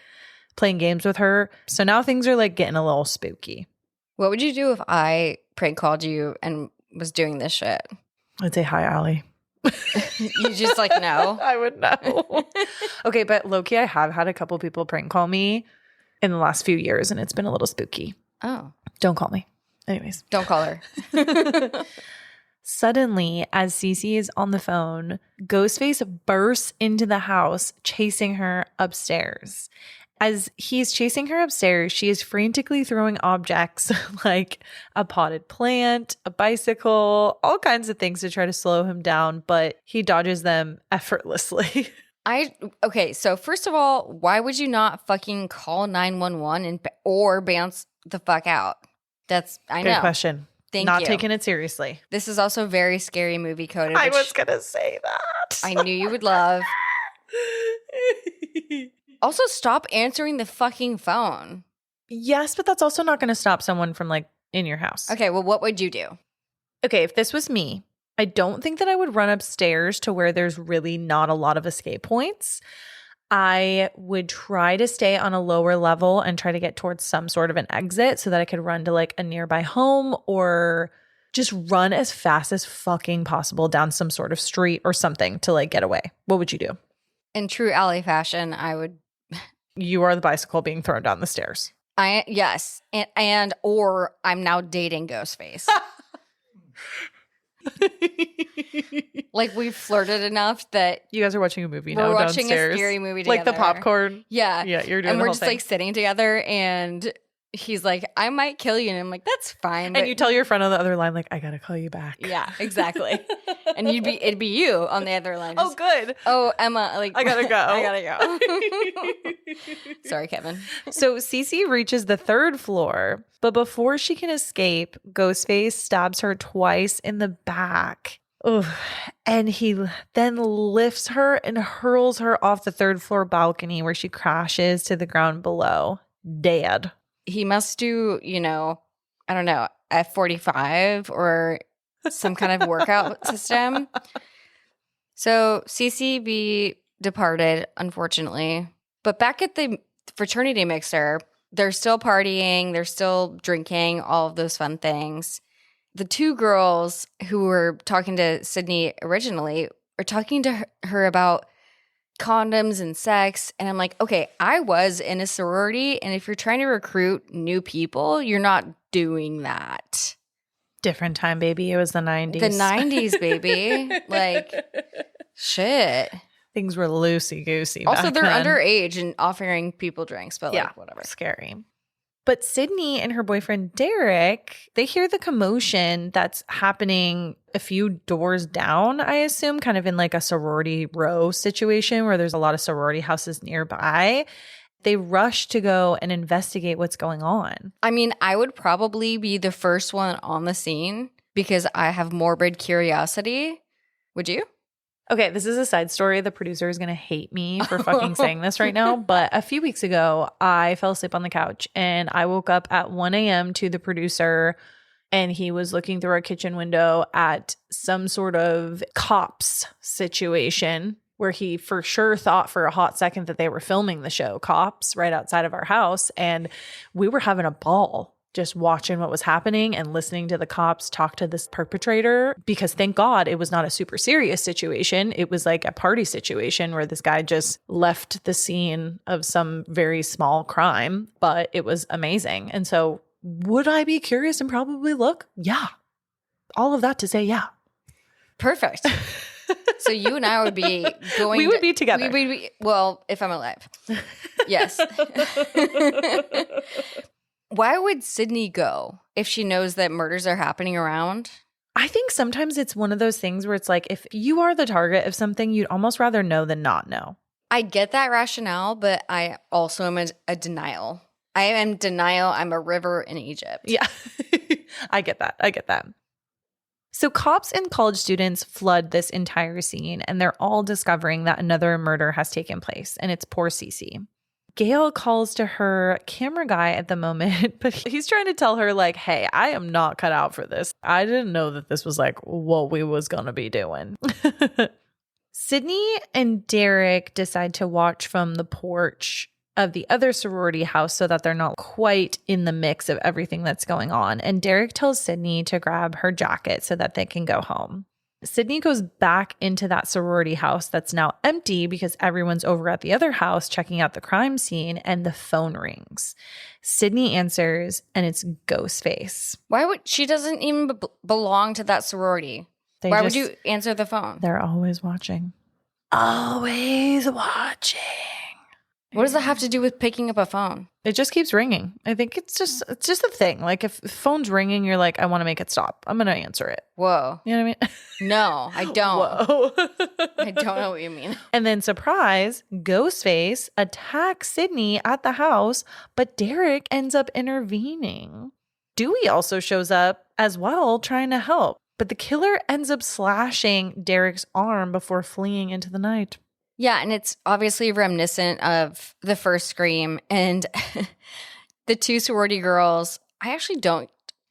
[SPEAKER 1] playing games with her. So now things are like getting a little spooky.
[SPEAKER 2] What would you do if I prank called you and was doing this shit?
[SPEAKER 1] I'd say, hi, Allie.
[SPEAKER 2] You just like no.
[SPEAKER 1] I would know. Okay, but low-key, I have had a couple people prank call me in the last few years, and it's been a little spooky.
[SPEAKER 2] Oh.
[SPEAKER 1] Don't call me. Anyways.
[SPEAKER 2] Don't call her.
[SPEAKER 1] Suddenly, as Cece is on the phone, Ghostface bursts into the house, chasing her upstairs. As he's chasing her upstairs, she is frantically throwing objects like a potted plant, a bicycle, all kinds of things to try to slow him down, but he dodges them effortlessly.
[SPEAKER 2] Okay, so first of all, why would you not fucking call 911 or bounce the fuck out? I know.
[SPEAKER 1] Good question.
[SPEAKER 2] Thank
[SPEAKER 1] Not
[SPEAKER 2] you.
[SPEAKER 1] taking it seriously.
[SPEAKER 2] This is also very scary movie coded.
[SPEAKER 1] I was going to say that.
[SPEAKER 2] I knew you would love. Also, stop answering the fucking phone.
[SPEAKER 1] Yes, but that's also not going to stop someone from like in your house.
[SPEAKER 2] Okay, well, what would you do?
[SPEAKER 1] Okay, if this was me, I don't think that I would run upstairs to where there's really not a lot of escape points. I would try to stay on a lower level and try to get towards some sort of an exit so that I could run to like a nearby home or just run as fast as fucking possible down some sort of street or something to like get away. What would you do?
[SPEAKER 2] In true alley fashion, I would.
[SPEAKER 1] You are the bicycle being thrown down the stairs.
[SPEAKER 2] Yes, and or I'm now dating Ghostface. Like we flirted enough that
[SPEAKER 1] you guys are watching a movie now
[SPEAKER 2] we're watching
[SPEAKER 1] downstairs.
[SPEAKER 2] a scary movie together.
[SPEAKER 1] Like the popcorn.
[SPEAKER 2] Yeah.
[SPEAKER 1] Yeah, you're doing
[SPEAKER 2] and
[SPEAKER 1] the
[SPEAKER 2] we're
[SPEAKER 1] whole
[SPEAKER 2] just
[SPEAKER 1] thing.
[SPEAKER 2] like sitting together and he's like, I might kill you. And I'm like, that's fine.
[SPEAKER 1] And you tell your friend on the other line, like, I gotta call you back.
[SPEAKER 2] Yeah, exactly. And it'd be you on the other line.
[SPEAKER 1] Oh, good.
[SPEAKER 2] Oh, Emma, like
[SPEAKER 1] I gotta go.
[SPEAKER 2] I gotta go. Sorry, Kevin.
[SPEAKER 1] So Cece reaches the third floor, but before she can escape, Ghostface stabs her twice in the back. Ugh. And he then lifts her and hurls her off the third floor balcony where she crashes to the ground below, dead.
[SPEAKER 2] He must do, I don't know, F45 or some kind of workout system. So CCB departed, unfortunately. But back at the fraternity mixer, they're still partying, they're still drinking, all of those fun things. The two girls who were talking to Sidney originally are talking to her about condoms and sex. And I'm like, okay, I was in a sorority. And if you're trying to recruit new people, you're not doing that.
[SPEAKER 1] Different time, baby. It was the 90s.
[SPEAKER 2] The 90s, baby. Like, shit.
[SPEAKER 1] Things were loosey-goosey.
[SPEAKER 2] Also, they're
[SPEAKER 1] then.
[SPEAKER 2] underage and offering people drinks, but
[SPEAKER 1] yeah,
[SPEAKER 2] like, whatever.
[SPEAKER 1] Scary. But Sydney and her boyfriend Derek, they hear the commotion that's happening a few doors down, I assume, kind of in like a sorority row situation where there's a lot of sorority houses nearby. They rush to go and investigate what's going on.
[SPEAKER 2] I mean, I would probably be the first one on the scene because I have morbid curiosity. Would you?
[SPEAKER 1] Okay, this is a side story. The producer is going to hate me for fucking saying this right now. But a few weeks ago, I fell asleep on the couch and I woke up at 1 a.m. to the producer, and he was looking through our kitchen window at some sort of cops situation where he for sure thought for a hot second that they were filming the show Cops right outside of our house. And we were having a ball just watching what was happening and listening to the cops talk to this perpetrator, because thank God it was not a super serious situation. It was like a party situation where this guy just left the scene of some very small crime, but it was amazing. And so would I be curious and probably look? Yeah. All of that to say, yeah.
[SPEAKER 2] Perfect. So you and I would be going.
[SPEAKER 1] We would be together.
[SPEAKER 2] We would be, well, if I'm alive. Yes. Why would Sydney go if she knows that murders are happening around?
[SPEAKER 1] I think sometimes it's one of those things where it's like, if you are the target of something, you'd almost rather know than not know.
[SPEAKER 2] I get that rationale, but I also am a denial. I am denial. I'm a river in Egypt.
[SPEAKER 1] Yeah, I get that. So cops and college students flood this entire scene, and they're all discovering that another murder has taken place, and it's poor Cece. Gail calls to her camera guy at the moment, but he's trying to tell her like, hey, I am not cut out for this. I didn't know that this was like what we was going to be doing. Sidney and Derek decide to watch from the porch of the other sorority house so that they're not quite in the mix of everything that's going on. And Derek tells Sidney to grab her jacket so that they can go home. Sidney goes back into that sorority house that's now empty because everyone's over at the other house checking out the crime scene, and the phone rings. Sidney answers, and it's Ghostface.
[SPEAKER 2] Why would she doesn't even belong to that sorority? Why would you answer the phone?
[SPEAKER 1] They're always watching. Always watching.
[SPEAKER 2] What does that have to do with picking up a phone?
[SPEAKER 1] It just keeps ringing. I think it's just a thing. Like if the phone's ringing, you're like, I want to make it stop. I'm going to answer it.
[SPEAKER 2] Whoa.
[SPEAKER 1] You know what I mean?
[SPEAKER 2] No, I don't.
[SPEAKER 1] Whoa.
[SPEAKER 2] I don't know what you mean.
[SPEAKER 1] And then surprise, Ghostface attacks Sidney at the house, but Derek ends up intervening. Dewey also shows up as well, trying to help. But the killer ends up slashing Derek's arm before fleeing into the night.
[SPEAKER 2] Yeah, and it's obviously reminiscent of the first Scream. And the two sorority girls, I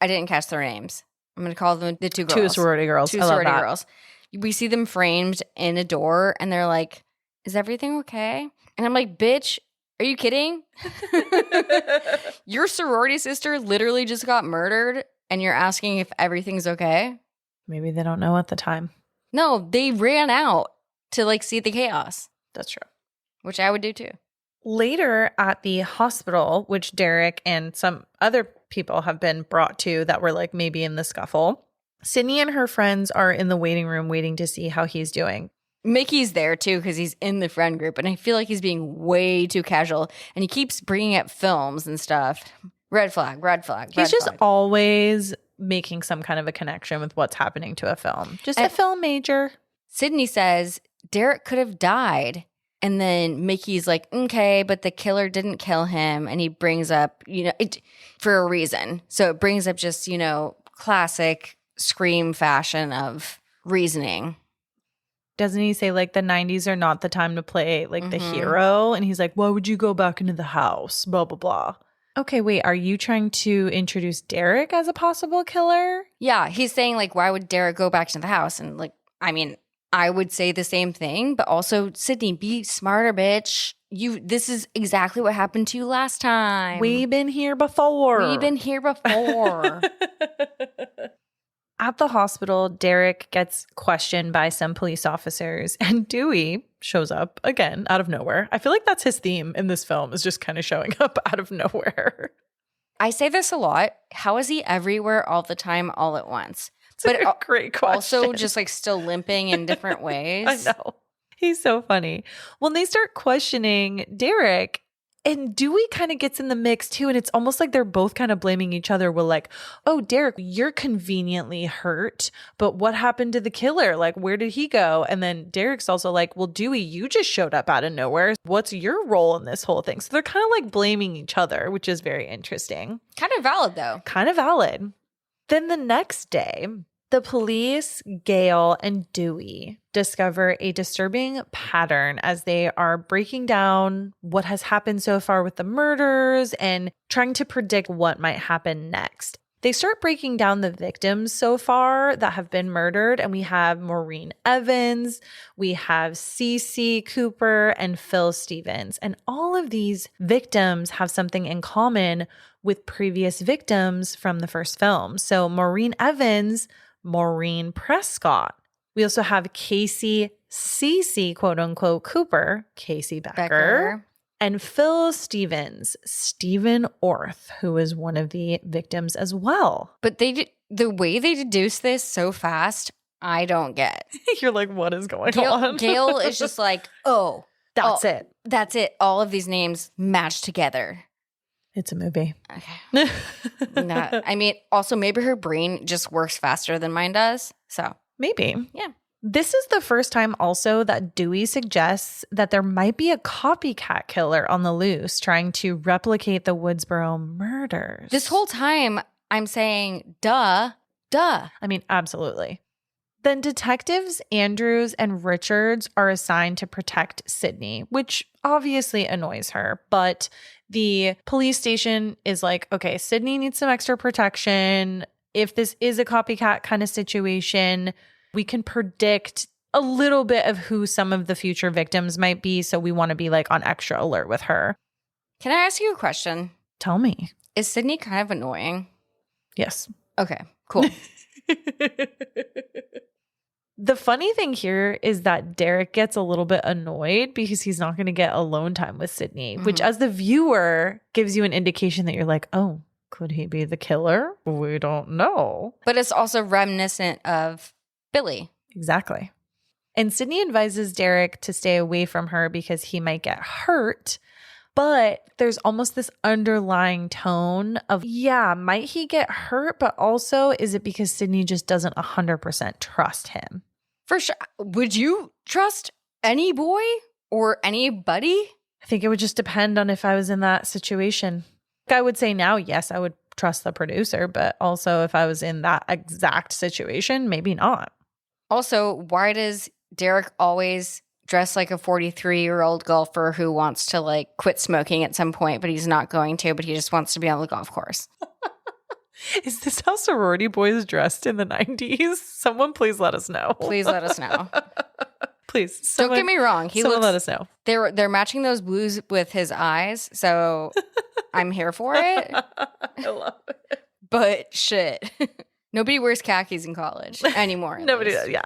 [SPEAKER 2] didn't catch their names. I'm going to call them the two girls.
[SPEAKER 1] Two sorority girls.
[SPEAKER 2] Two sorority girls. We see them framed in a door, and they're like, is everything okay? And I'm like, bitch, are you kidding? Your sorority sister literally just got murdered, and you're asking if everything's okay?
[SPEAKER 1] Maybe they don't know at the time.
[SPEAKER 2] No, they ran out to like see the chaos.
[SPEAKER 1] That's true.
[SPEAKER 2] Which I would do too.
[SPEAKER 1] Later at the hospital, which Derek and some other people have been brought to that were like maybe in the scuffle, Sidney and her friends are in the waiting room waiting to see how he's doing.
[SPEAKER 2] Mickey's there too because he's in the friend group, and I feel like he's being way too casual, and he keeps bringing up films and stuff. Red flag, red flag.
[SPEAKER 1] He's just always making some kind of a connection with what's happening to a film. Just a film major.
[SPEAKER 2] Sidney says Derek could have died. And then Mickey's like, okay, but the killer didn't kill him. And he brings up, for a reason. So it brings up just, classic Scream fashion of reasoning.
[SPEAKER 1] Doesn't he say like the 90s are not the time to play like the hero? And he's like, why would you go back into the house? Blah, blah, blah. Okay, wait, are you trying to introduce Derek as a possible killer?
[SPEAKER 2] Yeah, he's saying like, why would Derek go back to the house? And like, I mean, I would say the same thing, but also, Sidney, be smarter, bitch. This is exactly what happened to you last time.
[SPEAKER 1] We've been here before. At the hospital, Derek gets questioned by some police officers, and Dewey shows up again out of nowhere. I feel like that's his theme in this film, is just kind of showing up out of nowhere.
[SPEAKER 2] I say this a lot. How is he everywhere all the time, all at once?
[SPEAKER 1] But a great question.
[SPEAKER 2] Also just like still limping in different ways.
[SPEAKER 1] I know. He's so funny. When they start questioning Derek, and Dewey kind of gets in the mix too, and it's almost like they're both kind of blaming each other. We're like, oh, Derek, you're conveniently hurt, but what happened to the killer? Like, where did he go? And then Derek's also like, well, Dewey, you just showed up out of nowhere. What's your role in this whole thing? So they're kind of like blaming each other, which is very interesting.
[SPEAKER 2] Kind of valid, though.
[SPEAKER 1] Kind of valid. Then the next day, the police, Gail, and Dewey discover a disturbing pattern as they are breaking down what has happened so far with the murders and trying to predict what might happen next. They start breaking down the victims so far that have been murdered, and we have Maureen Evans, we have Cece Cooper, and Phil Stevens. And all of these victims have something in common with previous victims from the first film. So Maureen Evans, Maureen Prescott. We also have Casey Cece, quote unquote, Cooper, Casey Becker, and Phil Stevens, Stephen Orth, who is one of the victims as well.
[SPEAKER 2] But the way they deduce this so fast, I don't get.
[SPEAKER 1] You're like, what is going on?
[SPEAKER 2] Gail is just like, oh,
[SPEAKER 1] that's it.
[SPEAKER 2] That's it. All of these names match together.
[SPEAKER 1] It's a movie.
[SPEAKER 2] Okay. I mean, also maybe her brain just works faster than mine does. So
[SPEAKER 1] maybe.
[SPEAKER 2] Yeah.
[SPEAKER 1] This is the first time also that Dewey suggests that there might be a copycat killer on the loose trying to replicate the Woodsboro murders.
[SPEAKER 2] This whole time I'm saying, duh.
[SPEAKER 1] I mean, absolutely. Then detectives Andrews and Richards are assigned to protect Sidney, which obviously annoys her. But the police station is like, okay, Sidney needs some extra protection. If this is a copycat kind of situation, we can predict a little bit of who some of the future victims might be. So we want to be like on extra alert with her.
[SPEAKER 2] Can I ask you a question?
[SPEAKER 1] Tell me.
[SPEAKER 2] Is Sidney kind of annoying?
[SPEAKER 1] Yes.
[SPEAKER 2] Okay, cool.
[SPEAKER 1] The funny thing here is that Derek gets a little bit annoyed because he's not going to get alone time with Sidney, which as the viewer gives you an indication that you're like, oh, could he be the killer? We don't know.
[SPEAKER 2] But it's also reminiscent of Billy.
[SPEAKER 1] Exactly. And Sidney advises Derek to stay away from her because he might get hurt. But there's almost this underlying tone of, yeah, might he get hurt? But also, is it because Sidney just doesn't 100% trust him?
[SPEAKER 2] For sure. Would you trust any boy or anybody?
[SPEAKER 1] I think it would just depend on if I was in that situation. I would say now, yes, I would trust the producer, but also if I was in that exact situation, maybe not.
[SPEAKER 2] Also, why does Derek always dress like a 43-year-old golfer who wants to like quit smoking at some point, but he's not going to, but he just wants to be on the golf course?
[SPEAKER 1] Is this how sorority boys dressed in the 90s? Someone please let us know.
[SPEAKER 2] Please let us know.
[SPEAKER 1] Please.
[SPEAKER 2] Don't get me wrong.
[SPEAKER 1] Let us know.
[SPEAKER 2] They're matching those blues with his eyes, so I'm here for it.
[SPEAKER 1] I love it.
[SPEAKER 2] But shit. Nobody wears khakis in college anymore.
[SPEAKER 1] Nobody does, yeah.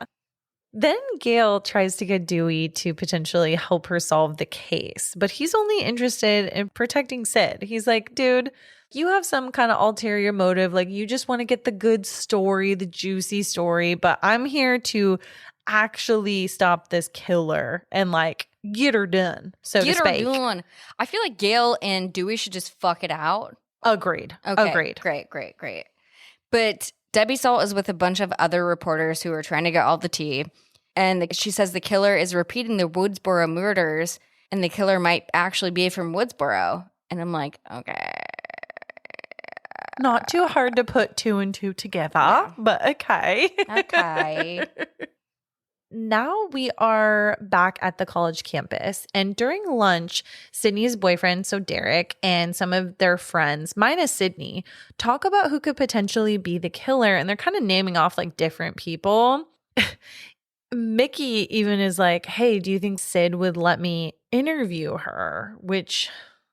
[SPEAKER 1] Then Gail tries to get Dewey to potentially help her solve the case, but he's only interested in protecting Sid. He's like, dude, you have some kind of ulterior motive. Like, you just want to get the good story, the juicy story, but I'm here to actually stop this killer and like get her done, so to speak. Get her done.
[SPEAKER 2] I feel like Gail and Dewey should just fuck it out.
[SPEAKER 1] Agreed.
[SPEAKER 2] Okay.
[SPEAKER 1] Agreed.
[SPEAKER 2] Great. But Debbie Salt is with a bunch of other reporters who are trying to get all the tea. And she says the killer is repeating the Woodsboro murders and the killer might actually be from Woodsboro. And I'm like, okay.
[SPEAKER 1] Not too hard to put two and two together, but okay.
[SPEAKER 2] Okay.
[SPEAKER 1] Now we are back at the college campus, and during lunch, Sydney's boyfriend, so Derek, and some of their friends, minus Sidney, talk about who could potentially be the killer, and they're kind of naming off like different people. Mickey even is like, hey, do you think Sid would let me interview her? Which,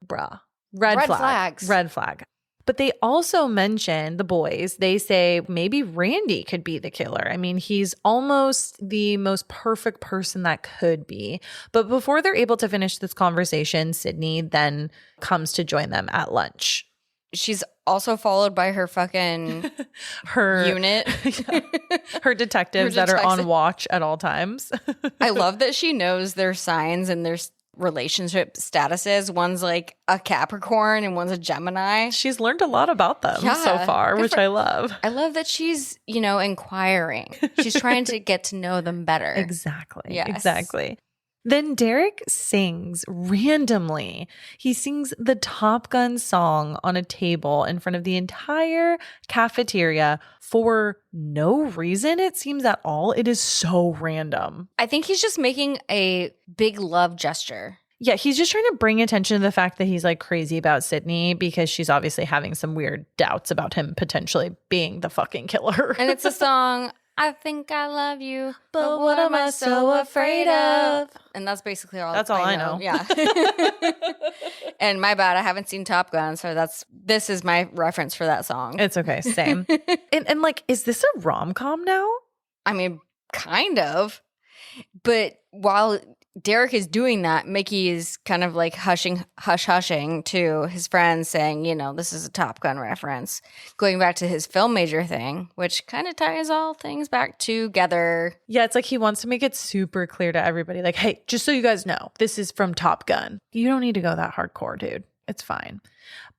[SPEAKER 1] bruh, red flag. But they also mention, the boys, they say maybe Randy could be the killer. I mean, he's almost the most perfect person that could be. But before they're able to finish this conversation, Sidney then comes to join them at lunch.
[SPEAKER 2] She's also followed by her fucking unit.
[SPEAKER 1] Her detectives that are on watch at all times.
[SPEAKER 2] I love that she knows their signs and their relationship statuses. One's like a Capricorn and one's a Gemini.
[SPEAKER 1] She's learned a lot about them so far, which I love.
[SPEAKER 2] I love that she's, inquiring. She's trying to get to know them better.
[SPEAKER 1] Exactly.
[SPEAKER 2] Yes.
[SPEAKER 1] Exactly. Then Derek sings randomly. He sings the Top Gun song on a table in front of the entire cafeteria for no reason, it seems, at all. It is so random.
[SPEAKER 2] I think he's just making a big love gesture.
[SPEAKER 1] Yeah, he's just trying to bring attention to the fact that he's like crazy about Sidney because she's obviously having some weird doubts about him potentially being the fucking killer.
[SPEAKER 2] And it's a song, I think I love you, but what am I so afraid of? And that's basically all.
[SPEAKER 1] That's all I know.
[SPEAKER 2] Yeah. And my bad, I haven't seen Top Gun, so this is my reference for that song.
[SPEAKER 1] It's okay, same. and like, is this a rom-com now?
[SPEAKER 2] I mean, kind of. But while Derek is doing that, Mickey is kind of like hushing to his friends saying, this is a Top Gun reference, going back to his film major thing, which kind of ties all things back together.
[SPEAKER 1] Yeah, it's like he wants to make it super clear to everybody. Like, hey, just so you guys know, this is from Top Gun. You don't need to go that hardcore, dude. It's fine.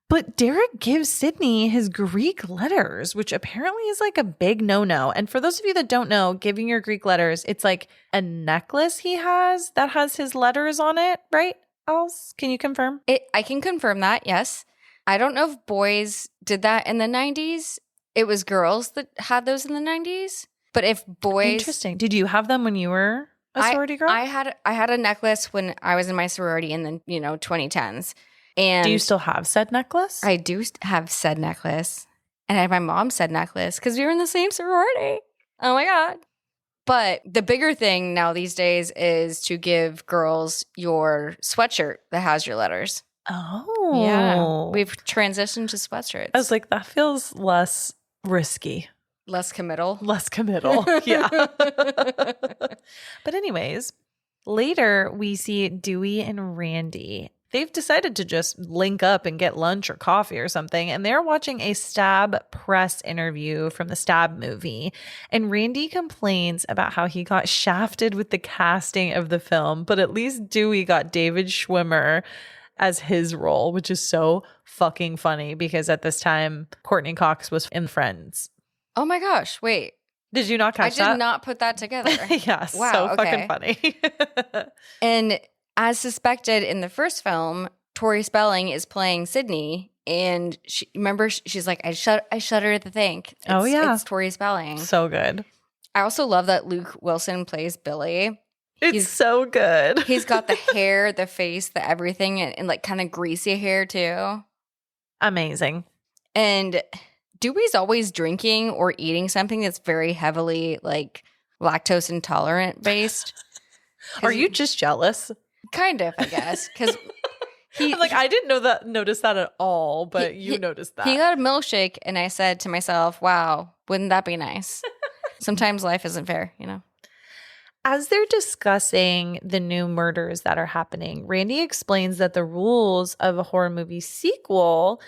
[SPEAKER 1] But Derek gives Sidney his Greek letters, which apparently is like a big no-no. And for those of you that don't know, giving your Greek letters, it's like a necklace he has that has his letters on it, right? Els, can you confirm?
[SPEAKER 2] I can confirm that, yes. I don't know if boys did that in the 90s. It was girls that had those in the 90s. But if boys...
[SPEAKER 1] Interesting. Did you have them when you were a sorority girl?
[SPEAKER 2] I had a necklace when I was in my sorority in the 2010s. And
[SPEAKER 1] do you still have said necklace?
[SPEAKER 2] I do have said necklace. And I have my mom's said necklace because we were in the same sorority. Oh my God. But the bigger thing now these days is to give girls your sweatshirt that has your letters.
[SPEAKER 1] Oh.
[SPEAKER 2] Yeah. We've transitioned to sweatshirts.
[SPEAKER 1] I was like, that feels less risky.
[SPEAKER 2] Less committal.
[SPEAKER 1] Yeah. But anyways, later we see Dewey and Randy. They've decided to just link up and get lunch or coffee or something, and they're watching a Stab press interview from the Stab movie. And Randy complains about how he got shafted with the casting of the film, but at least Dewey got David Schwimmer as his role, which is so fucking funny because at this time, Courtney Cox was in Friends.
[SPEAKER 2] Oh my gosh, wait.
[SPEAKER 1] Did you not catch that?
[SPEAKER 2] I did not put that together.
[SPEAKER 1] Yeah, wow, so fucking funny.
[SPEAKER 2] And as suspected in the first film, Tori Spelling is playing Sidney And she's like, I shudder to think. It's Tori Spelling.
[SPEAKER 1] So good.
[SPEAKER 2] I also love that Luke Wilson plays Billy.
[SPEAKER 1] He's so good.
[SPEAKER 2] He's got the hair, the face, the everything, and like kind of greasy hair too.
[SPEAKER 1] Amazing.
[SPEAKER 2] And Dewey's always drinking or eating something that's very heavily like lactose intolerant based.
[SPEAKER 1] Are you just jealous?
[SPEAKER 2] Kind of, I guess, because
[SPEAKER 1] I didn't notice that at all, but you noticed that.
[SPEAKER 2] He got a milkshake, and I said to myself, "Wow, wouldn't that be nice?" Sometimes life isn't fair, you know.
[SPEAKER 1] As they're discussing the new murders that are happening, Randy explains that the rules of a horror movie sequel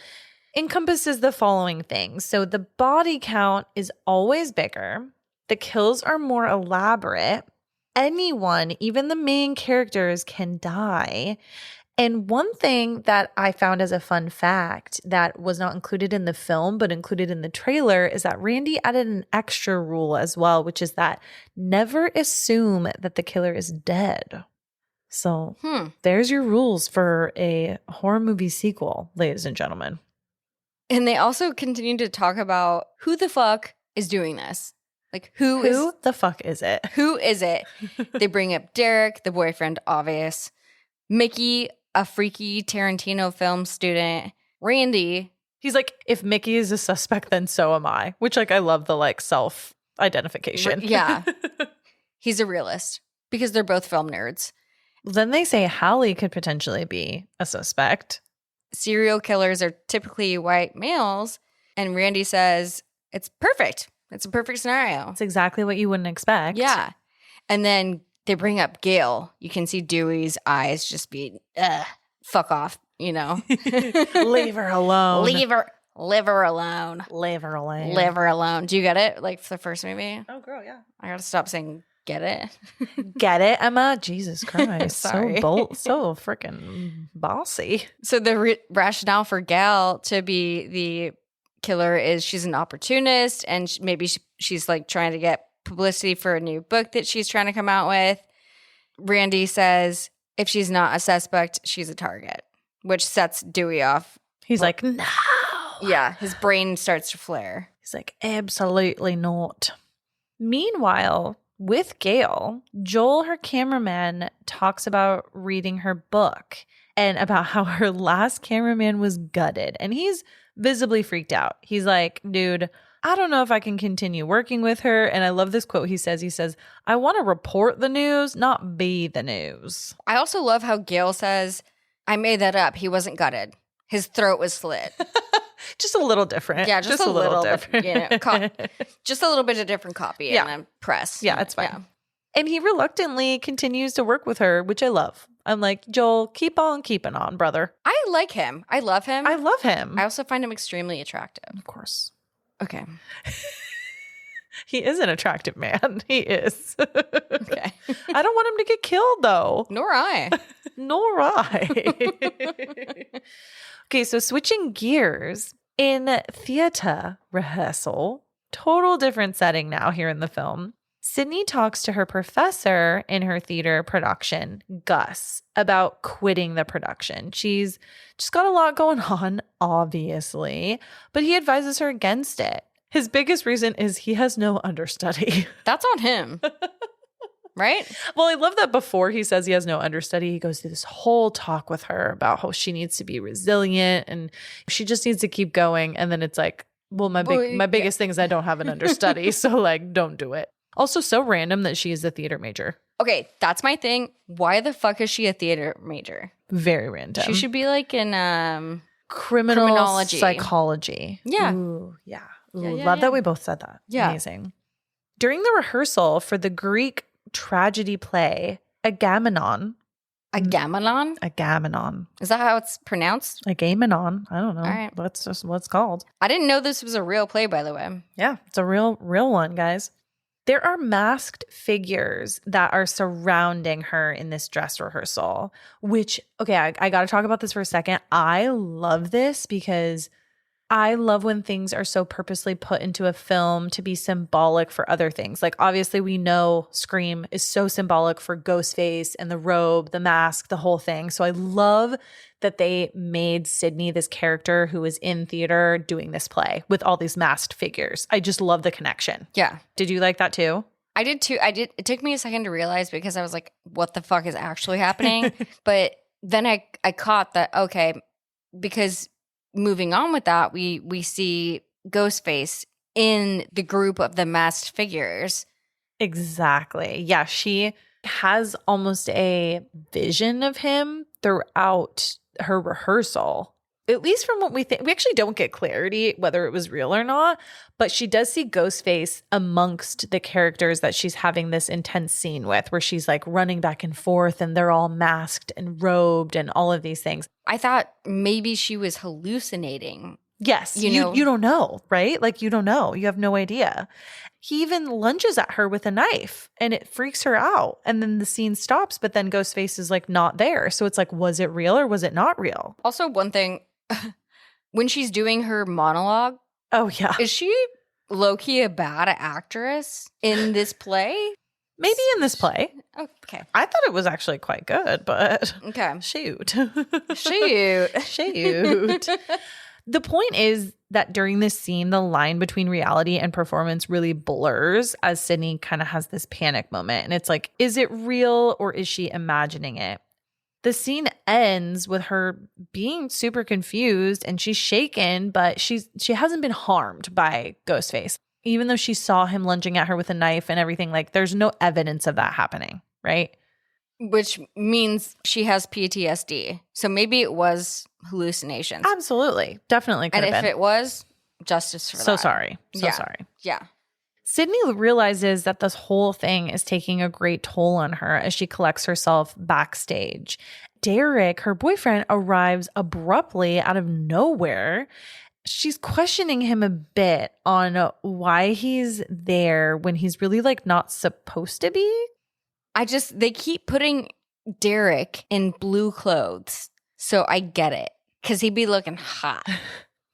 [SPEAKER 1] encompasses the following things. So the body count is always bigger. The kills are more elaborate. Anyone, even the main characters, can die. And one thing that I found as a fun fact that was not included in the film but included in the trailer is that Randy added an extra rule as well, which is that never assume that the killer is dead. So there's your rules for a horror movie sequel, ladies and gentlemen.
[SPEAKER 2] And they also continue to talk about who the fuck is doing this. Like, who
[SPEAKER 1] the fuck is it?
[SPEAKER 2] Who is it? They bring up Derek, the boyfriend, obvious. Mickey, a freaky Tarantino film student. Randy.
[SPEAKER 1] He's like, if Mickey is a suspect, then so am I. Which, like, I love the, like, self-identification.
[SPEAKER 2] Yeah. He's a realist because they're both film nerds.
[SPEAKER 1] Then they say Hallie could potentially be a suspect.
[SPEAKER 2] Serial killers are typically white males. And Randy says, it's perfect. It's a perfect scenario.
[SPEAKER 1] It's exactly what you wouldn't expect.
[SPEAKER 2] Yeah. And then they bring up Gail. You can see Dewey's eyes just be, fuck off, you know.
[SPEAKER 1] Leave her alone.
[SPEAKER 2] Leave her alone.
[SPEAKER 1] Leave her alone.
[SPEAKER 2] Leave her alone. Do you get it? Like the first movie?
[SPEAKER 1] Oh, girl, yeah.
[SPEAKER 2] I gotta stop saying get it.
[SPEAKER 1] Get it, Emma? Jesus Christ.
[SPEAKER 2] Sorry.
[SPEAKER 1] So freaking bossy.
[SPEAKER 2] So the rationale for Gail to be the killer is she's an opportunist and maybe she's like trying to get publicity for a new book that she's trying to come out with. Randy says if she's not a suspect, she's a target, which sets Dewey off.
[SPEAKER 1] He's like, no.
[SPEAKER 2] Yeah, his brain starts to flare.
[SPEAKER 1] He's like, absolutely not. Meanwhile, with Gail, Joel, her cameraman, talks about reading her book and about how her last cameraman was gutted. And he's visibly freaked out. He's like, dude, I don't know if I can continue working with her. And I love this quote he says, I want to report the news, not be the news.
[SPEAKER 2] I also love how Gail says, I made that up. He wasn't gutted. His throat was slit.
[SPEAKER 1] Just a little different.
[SPEAKER 2] Yeah, just a little different. You know, just a little bit of different copy in a press.
[SPEAKER 1] Yeah, it's fine. Yeah. And he reluctantly continues to work with her, which I love. I'm like, Joel, keep on keeping on, brother.
[SPEAKER 2] I like him. I love him.
[SPEAKER 1] I love him.
[SPEAKER 2] I also find him extremely attractive.
[SPEAKER 1] Of course.
[SPEAKER 2] Okay.
[SPEAKER 1] He is an attractive man. He is.
[SPEAKER 2] Okay.
[SPEAKER 1] I don't want him to get killed, though.
[SPEAKER 2] Nor I.
[SPEAKER 1] Nor I. Okay, so switching gears. In theater rehearsal, total different setting now here in the film. Sidney talks to her professor in her theater production, Gus, about quitting the production. She's just got a lot going on, obviously, but he advises her against it. His biggest reason is he has no understudy.
[SPEAKER 2] That's on him. Right?
[SPEAKER 1] Well, I love that before he says he has no understudy, he goes through this whole talk with her about how she needs to be resilient and she just needs to keep going. And then it's like, well, my biggest thing is I don't have an understudy. So like, don't do it. Also so random that she is a theater major.
[SPEAKER 2] Okay, that's my thing. Why the fuck is she a theater major?
[SPEAKER 1] Very random.
[SPEAKER 2] She should be like in
[SPEAKER 1] criminology. Psychology.
[SPEAKER 2] Yeah.
[SPEAKER 1] Ooh, yeah. Ooh, love that we both said that.
[SPEAKER 2] Yeah.
[SPEAKER 1] Amazing. During the rehearsal for the Greek tragedy play, Agamemnon.
[SPEAKER 2] Agamemnon?
[SPEAKER 1] Agamemnon.
[SPEAKER 2] Is that how it's pronounced?
[SPEAKER 1] Agamemnon. I don't know.
[SPEAKER 2] All right.
[SPEAKER 1] That's just what it's called.
[SPEAKER 2] I didn't know this was a real play, by the way.
[SPEAKER 1] Yeah, it's a real one, guys. There are masked figures that are surrounding her in this dress rehearsal, which, okay, I got to talk about this for a second. I love this because I love when things are so purposely put into a film to be symbolic for other things. Like, obviously, we know Scream is so symbolic for Ghostface and the robe, the mask, the whole thing. So I love that they made Sidney this character who was in theater doing this play with all these masked figures. I just love the connection.
[SPEAKER 2] Yeah.
[SPEAKER 1] Did you like that too?
[SPEAKER 2] I did too. It took me a second to realize because I was like, what the fuck is actually happening? But then I caught that, okay, because moving on with that, we see Ghostface in the group of the masked figures.
[SPEAKER 1] Exactly. Yeah, she has almost a vision of him throughout her rehearsal. At least from what we think. We actually don't get clarity whether it was real or not, but she does see Ghostface amongst the characters that she's having this intense scene with, where she's like running back and forth and they're all masked and robed and all of these things.
[SPEAKER 2] I thought maybe she was hallucinating.
[SPEAKER 1] Yes. You don't know, right? Like, you don't know. You have no idea. He even lunges at her with a knife and it freaks her out. And then the scene stops, but then Ghostface is like not there. So it's like, was it real or was it not real?
[SPEAKER 2] Also, one thing, when she's doing her monologue,
[SPEAKER 1] oh yeah,
[SPEAKER 2] is she low-key a bad actress in this play?
[SPEAKER 1] Maybe in this play.
[SPEAKER 2] Okay.
[SPEAKER 1] I thought it was actually quite good, but
[SPEAKER 2] okay.
[SPEAKER 1] Shoot. The point is that during this scene, the line between reality and performance really blurs as Sidney kind of has this panic moment. And it's like, is it real or is she imagining it? The scene ends with her being super confused and she's shaken, but she hasn't been harmed by Ghostface. Even though she saw him lunging at her with a knife and everything, like there's no evidence of that happening, right?
[SPEAKER 2] Which means she has PTSD. So maybe it was hallucinations.
[SPEAKER 1] Absolutely. Definitely could have been.
[SPEAKER 2] And if it was, justice for that.
[SPEAKER 1] So sorry.
[SPEAKER 2] Yeah.
[SPEAKER 1] Sidney realizes that this whole thing is taking a great toll on her as she collects herself backstage. Derek, her boyfriend, arrives abruptly out of nowhere. She's questioning him a bit on why he's there when he's really like not supposed to be.
[SPEAKER 2] They keep putting Derek in blue clothes. So I get it. Because he'd be looking hot.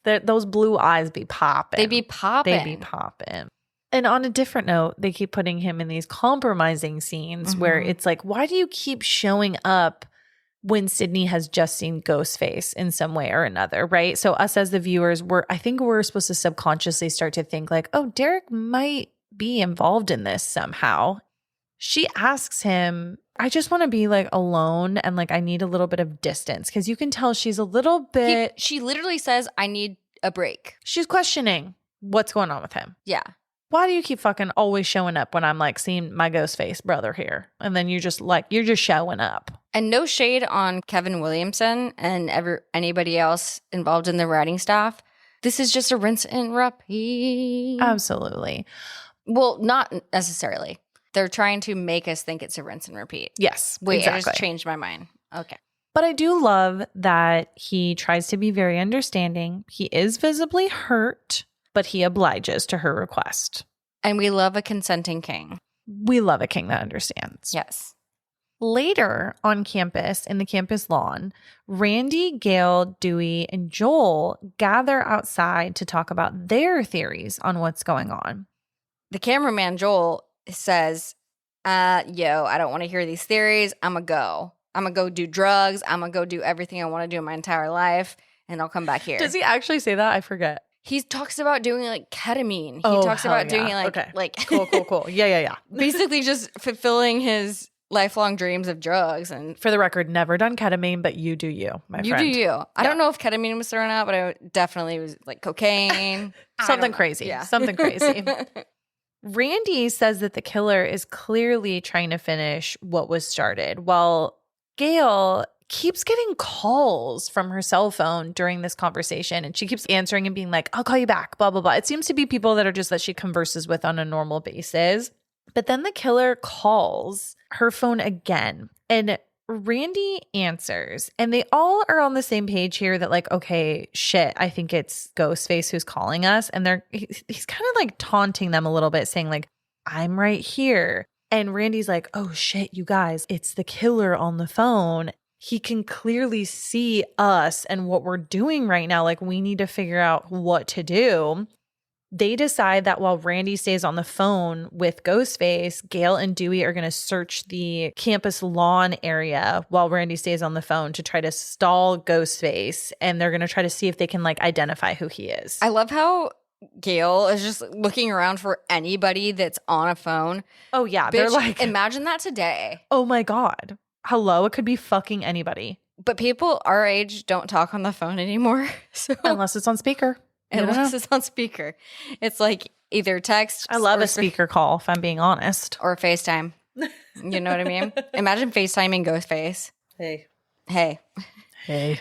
[SPEAKER 1] Those blue eyes be popping.
[SPEAKER 2] They be popping.
[SPEAKER 1] And on a different note, they keep putting him in these compromising scenes where it's like, why do you keep showing up when Sidney has just seen Ghostface in some way or another, right? So us as the viewers, I think we're supposed to subconsciously start to think like, oh, Derek might be involved in this somehow. She asks him, I just want to be like alone and like I need a little bit of distance because you can tell she's a little bit.
[SPEAKER 2] She literally says, I need a break.
[SPEAKER 1] She's questioning what's going on with him.
[SPEAKER 2] Yeah.
[SPEAKER 1] Why do you keep fucking always showing up when I'm like seeing my Ghostface brother here? And then you're just showing up.
[SPEAKER 2] And no shade on Kevin Williamson and anybody else involved in the writing staff. This is just a rinse and repeat.
[SPEAKER 1] Absolutely.
[SPEAKER 2] Well, not necessarily. They're trying to make us think it's a rinse and repeat.
[SPEAKER 1] Yes,
[SPEAKER 2] wait,
[SPEAKER 1] exactly.
[SPEAKER 2] I just changed my mind. Okay.
[SPEAKER 1] But I do love that he tries to be very understanding. He is visibly hurt, but he obliges to her request.
[SPEAKER 2] And we love a consenting king.
[SPEAKER 1] We love a king that understands.
[SPEAKER 2] Yes.
[SPEAKER 1] Later on campus, in the campus lawn, Randy, Gail, Dewey, and Joel gather outside to talk about their theories on what's going on.
[SPEAKER 2] The cameraman, Joel, says, I don't want to hear these theories. I'm going to go do drugs. I'm going to go do everything I want to do in my entire life, and I'll come back here.
[SPEAKER 1] Does he actually say that? I forget.
[SPEAKER 2] He talks about doing like ketamine. He talks about doing like
[SPEAKER 1] cool. Yeah.
[SPEAKER 2] Basically just fulfilling his lifelong dreams of drugs. And
[SPEAKER 1] for the record, never done ketamine, but you do you, my friend.
[SPEAKER 2] You do you. I don't know if ketamine was thrown out, but I definitely was like cocaine.
[SPEAKER 1] Something crazy.
[SPEAKER 2] Yeah.
[SPEAKER 1] Something crazy. Randy says that the killer is clearly trying to finish what was started, while Gail keeps getting calls from her cell phone during this conversation, and she keeps answering and being like, I'll call you back, blah, blah, blah. It seems to be people that she converses with on a normal basis. But then the killer calls her phone again, and Randy answers, and they all are on the same page here that like, okay, shit, I think it's Ghostface who's calling us. And he's kind of like taunting them a little bit, saying like, I'm right here. And Randy's like, oh shit, you guys, it's the killer on the phone. He can clearly see us and what we're doing right now. Like, we need to figure out what to do. They decide that while Randy stays on the phone with Ghostface, Gail and Dewey are going to search the campus lawn area while Randy stays on the phone to try to stall Ghostface. And they're going to try to see if they can like identify who he is.
[SPEAKER 2] I love how Gail is just looking around for anybody that's on a phone.
[SPEAKER 1] Oh, yeah.
[SPEAKER 2] Bitch,
[SPEAKER 1] They're like,
[SPEAKER 2] imagine that today.
[SPEAKER 1] oh my God. Hello? It could be fucking anybody.
[SPEAKER 2] But people our age don't talk on the phone anymore. So
[SPEAKER 1] Unless it's on speaker.
[SPEAKER 2] unless it's on speaker. It's like either text.
[SPEAKER 1] I love a speaker call, if I'm being honest.
[SPEAKER 2] Or FaceTime. You know what I mean? Imagine FaceTiming Ghostface. Hey.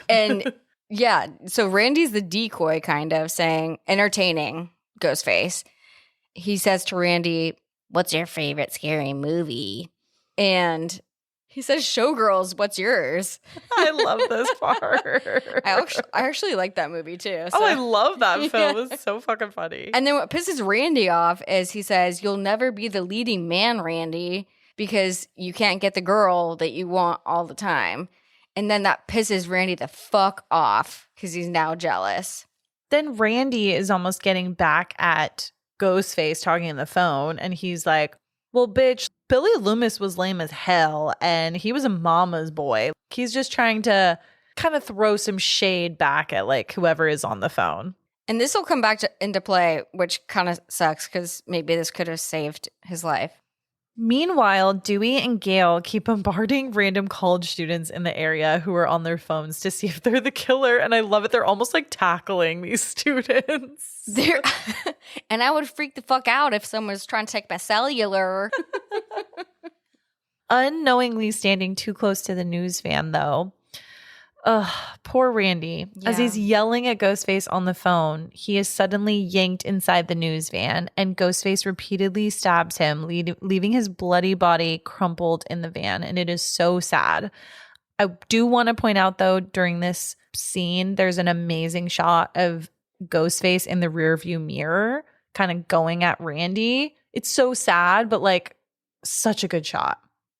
[SPEAKER 2] And yeah, so Randy's the decoy kind of entertaining Ghostface. He says to Randy, "What's your favorite scary movie?" And he says, "Showgirls, what's yours?"
[SPEAKER 1] I love this part.
[SPEAKER 2] I actually like that movie too.
[SPEAKER 1] Oh, I love that film. It's so fucking funny.
[SPEAKER 2] And then what pisses Randy off is he says, "You'll never be the leading man, Randy, because you can't get the girl that you want all the time." And then that pisses Randy the fuck off because he's now jealous.
[SPEAKER 1] Then Randy is almost getting back at Ghostface talking on the phone. And he's like, well, bitch, Billy Loomis was lame as hell. And he was a mama's boy. He's just trying to kind of throw some shade back at like whoever is on the phone.
[SPEAKER 2] And this will come back into play, which kind of sucks because maybe this could have saved his life.
[SPEAKER 1] Meanwhile, Dewey and Gail keep bombarding random college students in the area who are on their phones to see if they're the killer. And I love it. They're almost like tackling these students.
[SPEAKER 2] And I would freak the fuck out if someone was trying to take my cellular.
[SPEAKER 1] Unknowingly standing too close to the news van, though. Ugh, poor Randy.
[SPEAKER 2] Yeah.
[SPEAKER 1] As he's yelling at Ghostface on the phone, he is suddenly yanked inside the news van, and Ghostface repeatedly stabs him, leaving his bloody body crumpled in the van. And it is so sad. I do want to point out, though, during this scene, there's an amazing shot of Ghostface in the rearview mirror, kind of going at Randy. It's so sad, but like such a good shot.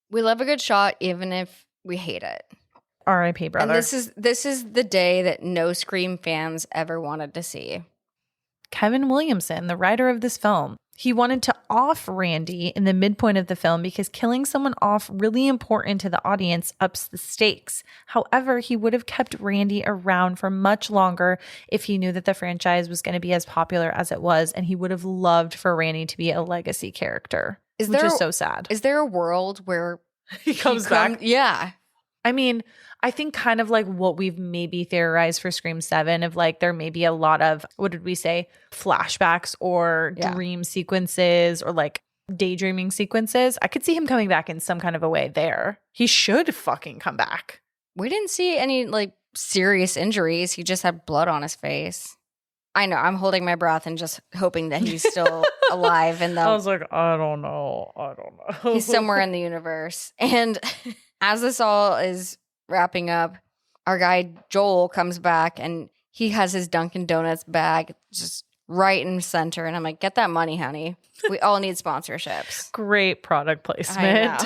[SPEAKER 2] We love a good shot, even if we hate it.
[SPEAKER 1] R.I.P. brother.
[SPEAKER 2] And this is the day that no Scream fans ever wanted to see.
[SPEAKER 1] Kevin Williamson, the writer of this film, he wanted to off Randy in the midpoint of the film because killing someone off really important to the audience ups the stakes. However, he would have kept Randy around for much longer if he knew that the franchise was going to be as popular as it was, and he would have loved for Randy to be a legacy character, which is so sad.
[SPEAKER 2] Is there a world where
[SPEAKER 1] he comes back?
[SPEAKER 2] Yeah.
[SPEAKER 1] I mean, I think kind of like what we've maybe theorized for Scream 7 of like there may be a lot of, what did we say, flashbacks or dream sequences or like daydreaming sequences. I could see him coming back in some kind of a way there. He should fucking come back.
[SPEAKER 2] We didn't see any like serious injuries. He just had blood on his face. I know. I'm holding my breath and just hoping that he's still alive. And
[SPEAKER 1] I was like, I don't know.
[SPEAKER 2] He's somewhere in the universe. And as this all is wrapping up, our guy Joel comes back and he has his Dunkin' Donuts bag just right in center. And I'm like, get that money, honey. We all need sponsorships.
[SPEAKER 1] Great product placement.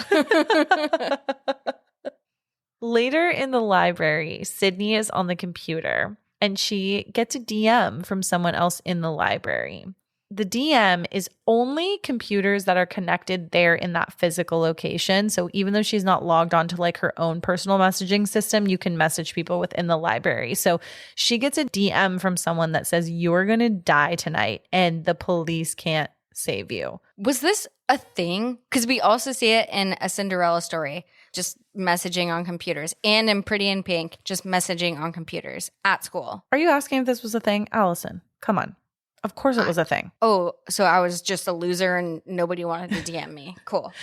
[SPEAKER 1] Later in the library, Sidney is on the computer and she gets a DM from someone else in the library. The DM is only computers that are connected there in that physical location. So even though she's not logged on to like her own personal messaging system, you can message people within the library. So she gets a DM from someone that says, you're going to die tonight and the police can't save you.
[SPEAKER 2] Was this a thing? Because we also see it in A Cinderella Story, just messaging on computers, and in Pretty in Pink, just messaging on computers at school.
[SPEAKER 1] Are you asking if this was a thing? Allison, come on. Of course it was a thing.
[SPEAKER 2] Oh, so I was just a loser and nobody wanted to DM me. Cool.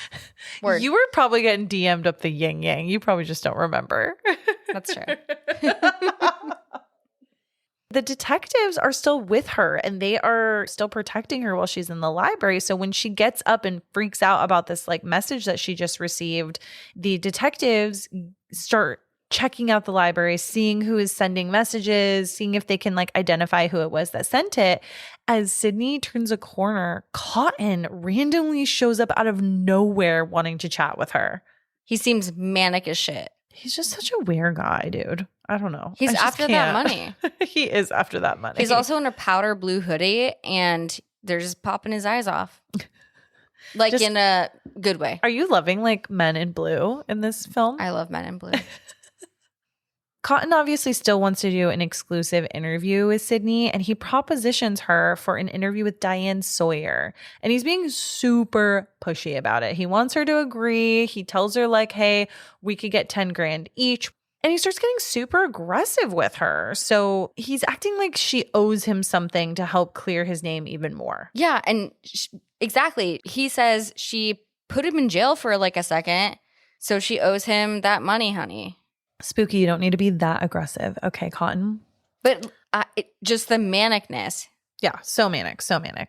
[SPEAKER 2] Word.
[SPEAKER 1] You were probably getting DM'd up the yin yang. You probably just don't remember.
[SPEAKER 2] That's true.
[SPEAKER 1] The detectives are still with her and they are still protecting her while she's in the library. So when she gets up and freaks out about this like message that she just received, the detectives start checking out the library, seeing who is sending messages, seeing if they can like identify who it was that sent it. As Sidney turns a corner, Cotton randomly shows up out of nowhere wanting to chat with her.
[SPEAKER 2] He seems manic as shit.
[SPEAKER 1] He's just such a weird guy, dude. I don't know.
[SPEAKER 2] He's after that money.
[SPEAKER 1] He is after that money.
[SPEAKER 2] He's also in a powder blue hoodie and they're just popping his eyes off. Like in a good way.
[SPEAKER 1] Are you loving like Men in Blue in this film?
[SPEAKER 2] I love Men in Blue.
[SPEAKER 1] Cotton obviously still wants to do an exclusive interview with Sidney, and he propositions her for an interview with Diane Sawyer. And he's being super pushy about it. He wants her to agree. He tells her like, hey, we could get 10 grand each. And he starts getting super aggressive with her. So he's acting like she owes him something to help clear his name even more.
[SPEAKER 2] Yeah, and exactly. He says she put him in jail for like a second, so she owes him that money, honey.
[SPEAKER 1] Spooky, you don't need to be that aggressive. Okay, Cotton.
[SPEAKER 2] But just the manicness.
[SPEAKER 1] Yeah, so manic, so manic.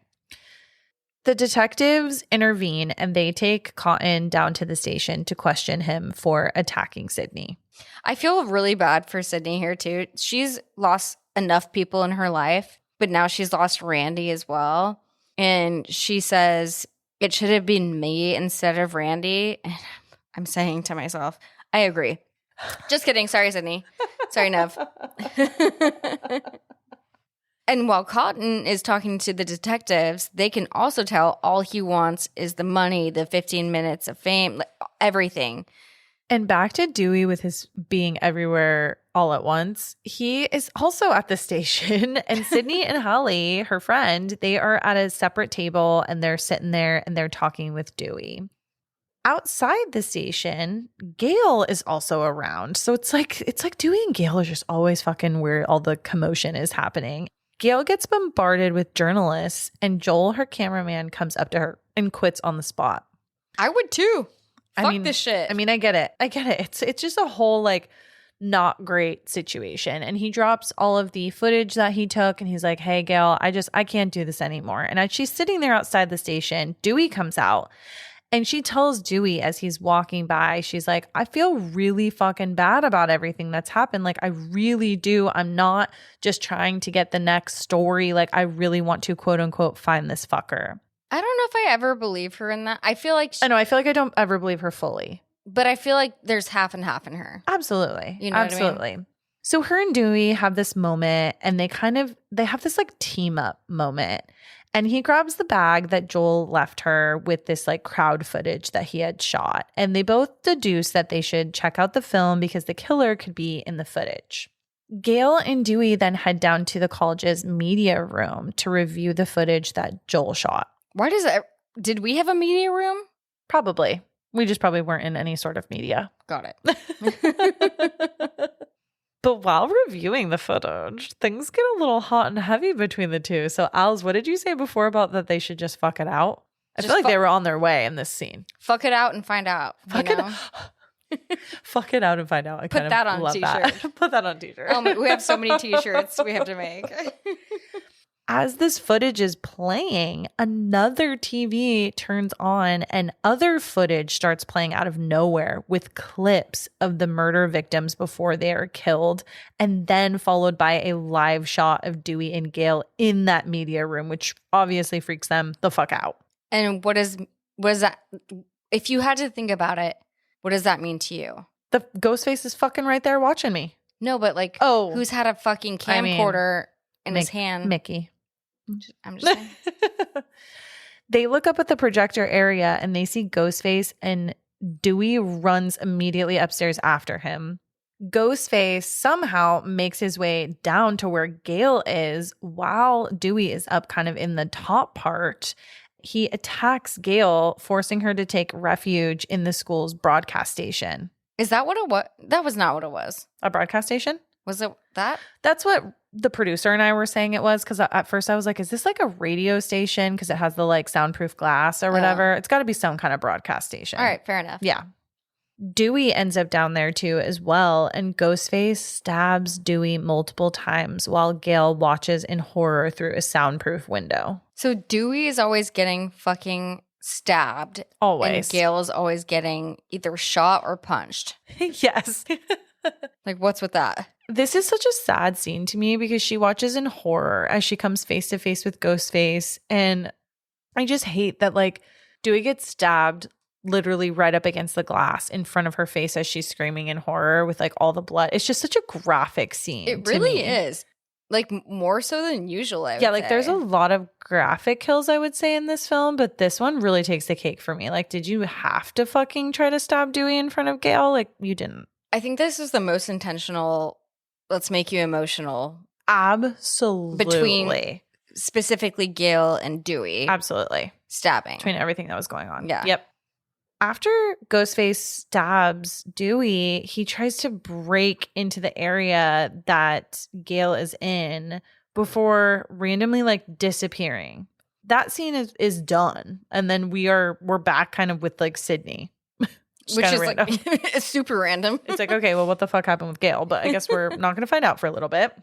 [SPEAKER 1] The detectives intervene and they take Cotton down to the station to question him for attacking Sidney.
[SPEAKER 2] I feel really bad for Sidney here too. She's lost enough people in her life, but now she's lost Randy as well. And she says, it should have been me instead of Randy. And I'm saying to myself, I agree. Just kidding. Sorry, Sidney. Sorry, Nev. And while Cotton is talking to the detectives, they can also tell all he wants is the money, the 15 minutes of fame, everything.
[SPEAKER 1] And back to Dewey with his being everywhere all at once. He is also at the station, and Sidney and Holly, her friend, they are at a separate table and they're sitting there and they're talking with Dewey. Outside the station, Gail is also around. So it's like Dewey and Gail are just always fucking where all the commotion is happening. Gail gets bombarded with journalists, and Joel, her cameraman, comes up to her and quits on the spot.
[SPEAKER 2] I would too. Fuck this shit.
[SPEAKER 1] I mean, I get it. It's just a whole like not great situation. And he drops all of the footage that he took and he's like, hey, Gail, I can't do this anymore. And as she's sitting there outside the station, Dewey comes out. And she tells Dewey as he's walking by, she's like, I feel really fucking bad about everything that's happened. Like, I really do. I'm not just trying to get the next story. Like, I really want to, quote unquote, find this fucker.
[SPEAKER 2] I don't know if I ever believe her in that. I feel like
[SPEAKER 1] I feel like I don't ever believe her fully.
[SPEAKER 2] But I feel like there's half and half in her.
[SPEAKER 1] Absolutely.
[SPEAKER 2] You know
[SPEAKER 1] Absolutely.
[SPEAKER 2] what I mean?
[SPEAKER 1] So her and Dewey have this moment and they have this like team up moment. And he grabs the bag that Joel left her with this like crowd footage that he had shot. And they both deduce that they should check out the film because the killer could be in the footage. Gail and Dewey then head down to the college's media room to review the footage that Joel shot.
[SPEAKER 2] Did we have a media room?
[SPEAKER 1] Probably. We just probably weren't in any sort of media.
[SPEAKER 2] Got it.
[SPEAKER 1] But while reviewing the footage, things get a little hot and heavy between the two. So, Als, what did you say before about that they should just fuck it out? I feel like they were on their way in this scene.
[SPEAKER 2] Fuck it out and find out.
[SPEAKER 1] Fuck it out and find out.
[SPEAKER 2] Put that on a t-shirt.
[SPEAKER 1] Put that on t-shirt.
[SPEAKER 2] Oh, we have so many t-shirts we have to make.
[SPEAKER 1] As this footage is playing, another TV turns on and other footage starts playing out of nowhere with clips of the murder victims before they are killed, and then followed by a live shot of Dewey and Gail in that media room, which obviously freaks them the fuck out.
[SPEAKER 2] And what is that? If you had to think about it, what does that mean to you?
[SPEAKER 1] The Ghostface is fucking right there watching me.
[SPEAKER 2] No, but like, who's had a fucking camcorder in his hand?
[SPEAKER 1] Mickey.
[SPEAKER 2] I'm just saying.
[SPEAKER 1] They look up at the projector area and they see Ghostface, and Dewey runs immediately upstairs after him. Ghostface somehow makes his way down to where Gail is while Dewey is up kind of in the top part. He attacks Gail, forcing her to take refuge in the school's broadcast station.
[SPEAKER 2] Is that what it was? That was not what it was.
[SPEAKER 1] A broadcast station?
[SPEAKER 2] Was it that?
[SPEAKER 1] That's what the producer and I were saying it was, because at first I was like, is this like a radio station? Because it has the like soundproof glass or whatever. It's got to be some kind of broadcast station.
[SPEAKER 2] All right, fair enough.
[SPEAKER 1] Yeah. Dewey ends up down there too as well, and Ghostface stabs Dewey multiple times while Gail watches in horror through a soundproof window.
[SPEAKER 2] So Dewey is always getting fucking stabbed.
[SPEAKER 1] Always.
[SPEAKER 2] And Gail is always getting either shot or punched.
[SPEAKER 1] Yes.
[SPEAKER 2] Like, what's with that?
[SPEAKER 1] This is such a sad scene to me because she watches in horror as she comes face to face with Ghostface. And I just hate that, like, Dewey gets stabbed literally right up against the glass in front of her face as she's screaming in horror with like all the blood. It's just such a graphic scene.
[SPEAKER 2] It really is. Like, more so than usual, I would
[SPEAKER 1] Yeah, like
[SPEAKER 2] say.
[SPEAKER 1] there's a lot of graphic kills, I would say, in this film, but this one really takes the cake for me. Like, did you have to fucking try to stab Dewey in front of Gail? Like, you didn't.
[SPEAKER 2] I think this is the most intentional, let's make you emotional.
[SPEAKER 1] Absolutely.
[SPEAKER 2] Between specifically Gail and Dewey.
[SPEAKER 1] Absolutely.
[SPEAKER 2] Stabbing.
[SPEAKER 1] Between everything that was going on.
[SPEAKER 2] Yeah.
[SPEAKER 1] Yep. After Ghostface stabs Dewey, he tries to break into the area that Gail is in before randomly like disappearing. That scene is done. And then we're back kind of with like Sidney.
[SPEAKER 2] Which is random. Like super random.
[SPEAKER 1] It's like, okay, well, what the fuck happened with Gail? But I guess we're not going to find out for a little bit.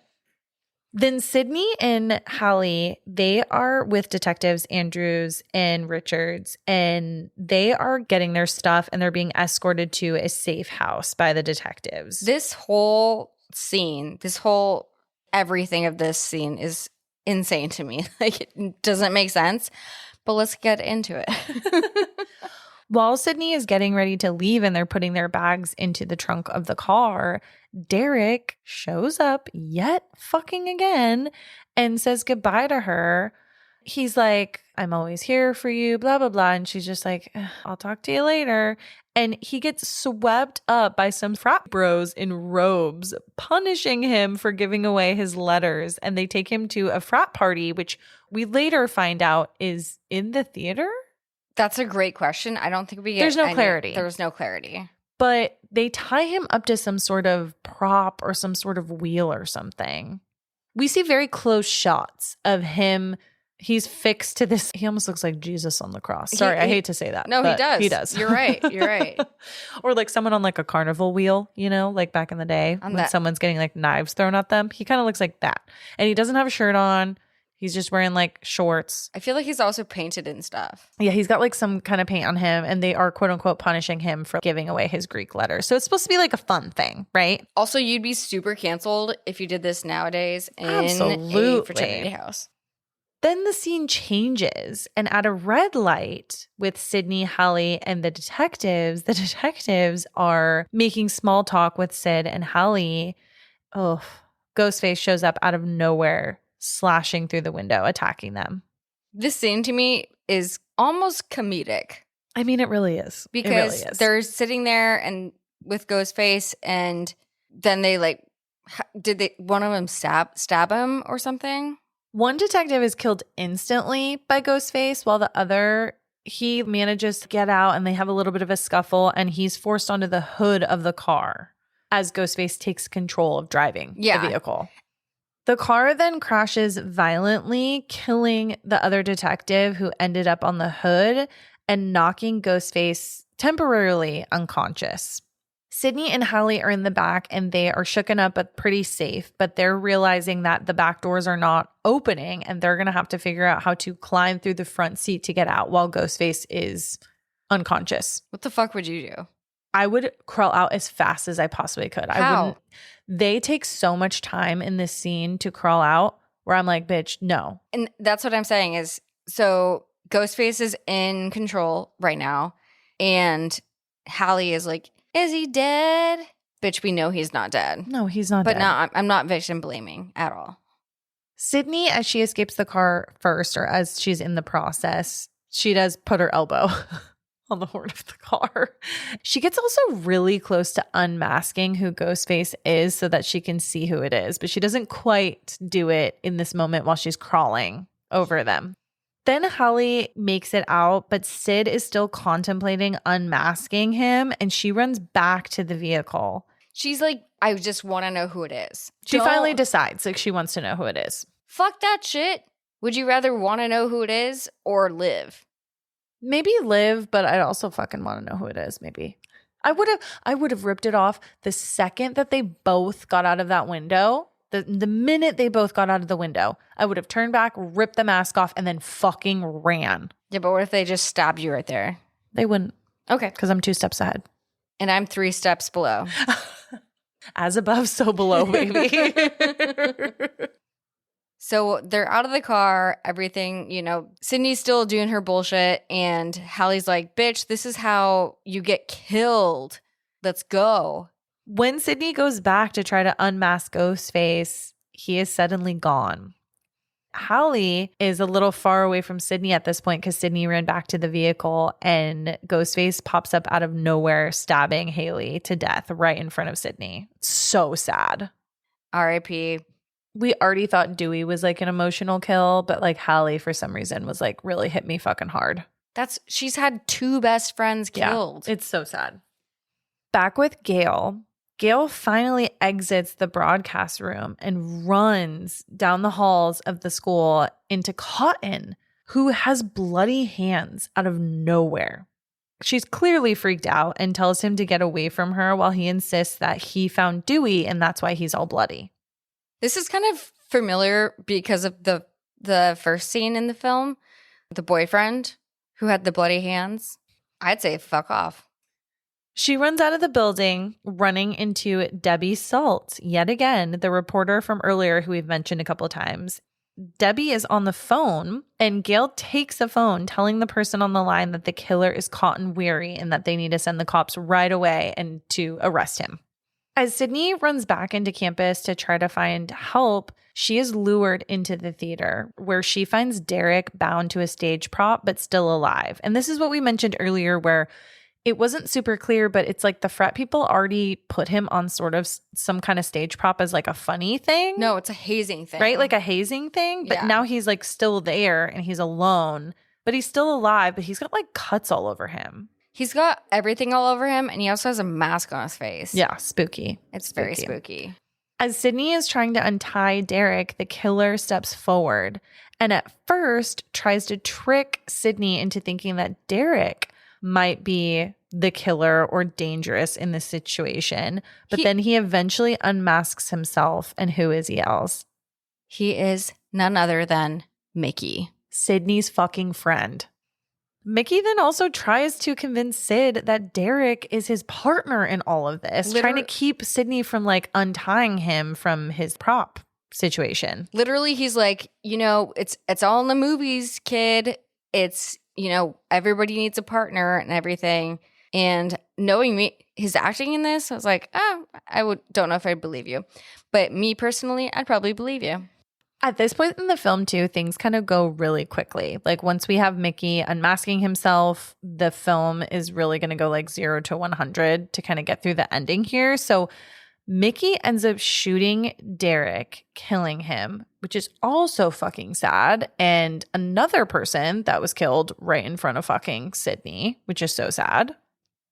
[SPEAKER 1] Then Sidney and Hallie, they are with detectives Andrews and Richards, and they are getting their stuff and they're being escorted to a safe house by the detectives.
[SPEAKER 2] This whole scene, everything of this scene is insane to me. Like, it doesn't make sense, but let's get into it.
[SPEAKER 1] While Sidney is getting ready to leave and they're putting their bags into the trunk of the car, Derek shows up yet fucking again and says goodbye to her. He's like, I'm always here for you, blah, blah, blah. And she's just like, I'll talk to you later. And he gets swept up by some frat bros in robes, punishing him for giving away his letters. And they take him to a frat party, which we later find out is in the theater.
[SPEAKER 2] That's a great question. I don't think we get
[SPEAKER 1] There's no clarity.
[SPEAKER 2] There's no clarity.
[SPEAKER 1] But they tie him up to some sort of prop or some sort of wheel or something. We see very close shots of him. He's fixed to this. He almost looks like Jesus on the cross. Sorry, I hate to say that.
[SPEAKER 2] No, he does.
[SPEAKER 1] He does.
[SPEAKER 2] You're right. You're right.
[SPEAKER 1] Or like someone on like a carnival wheel, you know, like back in the day when someone's getting like knives thrown at them. He kind of looks like that. And he doesn't have a shirt on. He's just wearing like shorts.
[SPEAKER 2] I feel like he's also painted and stuff.
[SPEAKER 1] Yeah, he's got like some kind of paint on him and they are quote unquote punishing him for giving away his Greek letters. So it's supposed to be like a fun thing, right?
[SPEAKER 2] Also, you'd be super canceled if you did this nowadays in
[SPEAKER 1] Absolutely.
[SPEAKER 2] a fraternity house.
[SPEAKER 1] Then the scene changes and at a red light with Sidney, Hallie, and the detectives are making small talk with Sid and Hallie. Oh, Ghostface shows up out of nowhere, slashing through the window, attacking them.
[SPEAKER 2] This scene to me is almost comedic.
[SPEAKER 1] I mean, it really is.
[SPEAKER 2] Because they're sitting there and with Ghostface and then they like, one of them stab him or something?
[SPEAKER 1] One detective is killed instantly by Ghostface while the other, he manages to get out and they have a little bit of a scuffle and he's forced onto the hood of the car as Ghostface takes control of driving the vehicle. The car then crashes violently, killing the other detective who ended up on the hood and knocking Ghostface temporarily unconscious. Sidney and Hallie are in the back and they are shooken up but pretty safe, but they're realizing that the back doors are not opening and they're going to have to figure out how to climb through the front seat to get out while Ghostface is unconscious.
[SPEAKER 2] What the fuck would you do?
[SPEAKER 1] I would crawl out as fast as I possibly could.
[SPEAKER 2] How?
[SPEAKER 1] They take so much time in this scene to crawl out where I'm like, bitch, no.
[SPEAKER 2] And that's what I'm saying is, so Ghostface is in control right now and Hallie is like, is he dead? Bitch, we know he's not dead.
[SPEAKER 1] No, he's not
[SPEAKER 2] dead.
[SPEAKER 1] But
[SPEAKER 2] no, I'm not victim blaming at all.
[SPEAKER 1] Sidney, as she escapes the car first, or as she's in the process, she does put her elbow on the horn of the car. She gets also really close to unmasking who Ghostface is so that she can see who it is, but she doesn't quite do it in this moment while she's crawling over them. Then Hallie makes it out, but Sid is still contemplating unmasking him, and she runs back to the vehicle.
[SPEAKER 2] She's like, I just want to know who it is.
[SPEAKER 1] She finally decides, like, she wants to know who it is.
[SPEAKER 2] Fuck that shit. Would you rather want to know who it is or live?
[SPEAKER 1] Maybe live, but I'd also fucking want to know who it is, maybe. I would have ripped it off the second that they both got out of that window. The minute they both got out of the window, I would have turned back, ripped the mask off, and then fucking ran.
[SPEAKER 2] Yeah, but what if they just stabbed you right there?
[SPEAKER 1] They wouldn't.
[SPEAKER 2] Okay.
[SPEAKER 1] Because I'm 2 steps ahead.
[SPEAKER 2] And I'm 3 steps below.
[SPEAKER 1] As above, so below, baby.
[SPEAKER 2] So they're out of the car, everything, Sidney's still doing her bullshit. And Hallie's like, bitch, this is how you get killed. Let's go.
[SPEAKER 1] When Sidney goes back to try to unmask Ghostface, he is suddenly gone. Hallie is a little far away from Sidney at this point because Sidney ran back to the vehicle and Ghostface pops up out of nowhere, stabbing Haley to death right in front of Sidney. So sad.
[SPEAKER 2] R.I.P.
[SPEAKER 1] We already thought Dewey was like an emotional kill, but like Hallie for some reason was like really hit me fucking hard.
[SPEAKER 2] She's had 2 best friends killed.
[SPEAKER 1] Yeah, it's so sad. Back with Gail. Gail finally exits the broadcast room and runs down the halls of the school into Cotton, who has bloody hands out of nowhere. She's clearly freaked out and tells him to get away from her while he insists that he found Dewey and that's why he's all bloody.
[SPEAKER 2] This is kind of familiar because of the first scene in the film, the boyfriend who had the bloody hands. I'd say fuck off.
[SPEAKER 1] She runs out of the building, running into Debbie Salt, yet again, the reporter from earlier who we've mentioned a couple of times. Debbie is on the phone, and Gail takes the phone, telling the person on the line that the killer is Cotton Weary and that they need to send the cops right away and to arrest him. As Sidney runs back into campus to try to find help, she is lured into the theater where she finds Derek bound to a stage prop but still alive. And this is what we mentioned earlier where it wasn't super clear, but it's like the frat people already put him on sort of some kind of stage prop as like a funny thing.
[SPEAKER 2] No, it's a hazing thing.
[SPEAKER 1] Right? Like a hazing thing. But
[SPEAKER 2] Yeah.
[SPEAKER 1] now he's like still there and he's alone, but he's still alive, but he's got like cuts all over him.
[SPEAKER 2] He's got everything all over him, and he also has a mask on his face.
[SPEAKER 1] Yeah, spooky.
[SPEAKER 2] It's very spooky.
[SPEAKER 1] As Sidney is trying to untie Derek, the killer steps forward and at first tries to trick Sidney into thinking that Derek might be the killer or dangerous in this situation. But then he eventually unmasks himself. And who is he else?
[SPEAKER 2] He is none other than Mickey.
[SPEAKER 1] Sidney's fucking friend. Mickey then also tries to convince Sid that Derek is his partner in all of this, trying to keep Sidney from like untying him from his prop situation.
[SPEAKER 2] Literally, he's like, it's all in the movies, kid. It's, everybody needs a partner and everything. And knowing me, his acting in this, I was like, don't know if I'd believe you. But me personally, I'd probably believe you.
[SPEAKER 1] At this point in the film, too, things kind of go really quickly. Like once we have Mickey unmasking himself, the film is really going to go like 0 to 100 to kind of get through the ending here. So Mickey ends up shooting Derek, killing him, which is also fucking sad. And another person that was killed right in front of fucking Sidney, which is so sad.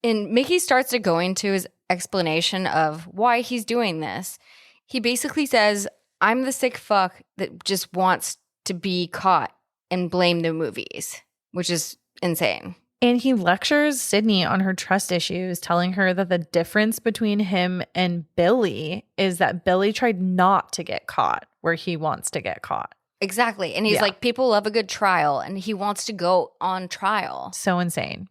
[SPEAKER 2] And Mickey starts to go into his explanation of why he's doing this. He basically says, I'm the sick fuck that just wants to be caught and blame the movies, which is insane.
[SPEAKER 1] And he lectures Sidney on her trust issues, telling her that the difference between him and Billy is that Billy tried not to get caught where he wants to get caught.
[SPEAKER 2] Exactly. And he's like, people love a good trial, and he wants to go on trial.
[SPEAKER 1] So insane.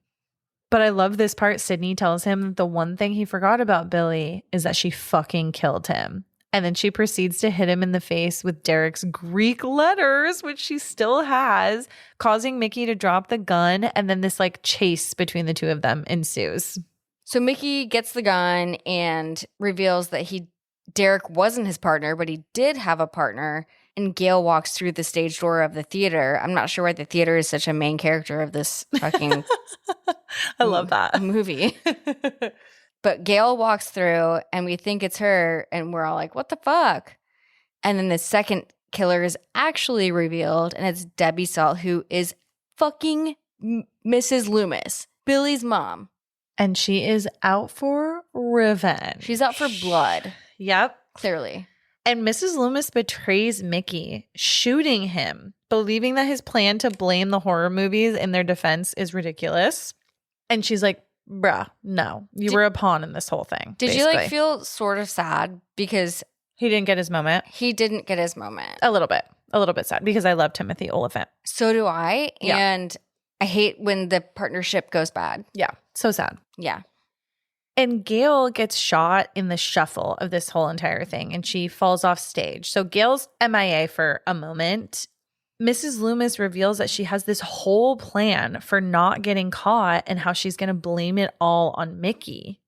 [SPEAKER 1] But I love this part. Sidney tells him the one thing he forgot about Billy is that she fucking killed him. And then she proceeds to hit him in the face with Derek's Greek letters, which she still has, causing Mickey to drop the gun. And then this like chase between the two of them ensues.
[SPEAKER 2] So Mickey gets the gun and reveals that Derek wasn't his partner, but he did have a partner. And Gail walks through the stage door of the theater. I'm not sure why the theater is such a main character of this fucking
[SPEAKER 1] I love that
[SPEAKER 2] movie. But Gail walks through and we think it's her and we're all like, what the fuck? And then the second killer is actually revealed and it's Debbie Salt, who is fucking Mrs. Loomis, Billy's mom.
[SPEAKER 1] And she is out for revenge.
[SPEAKER 2] She's out for blood.
[SPEAKER 1] Yep.
[SPEAKER 2] Clearly.
[SPEAKER 1] And Mrs. Loomis betrays Mickey, shooting him, believing that his plan to blame the horror movies in their defense is ridiculous. And she's like, bruh, no, you were a pawn in this whole thing.
[SPEAKER 2] Did you like feel sort of sad because
[SPEAKER 1] he didn't get his moment?
[SPEAKER 2] He didn't get his moment.
[SPEAKER 1] A little bit sad because I love Timothy Olyphant.
[SPEAKER 2] So do I.
[SPEAKER 1] Yeah.
[SPEAKER 2] And I hate when the partnership goes bad.
[SPEAKER 1] Yeah. So sad.
[SPEAKER 2] Yeah.
[SPEAKER 1] And Gail gets shot in the shuffle of this whole entire thing and she falls off stage. So Gail's MIA for a moment. Mrs. Loomis reveals that she has this whole plan for not getting caught and how she's going to blame it all on Mickey.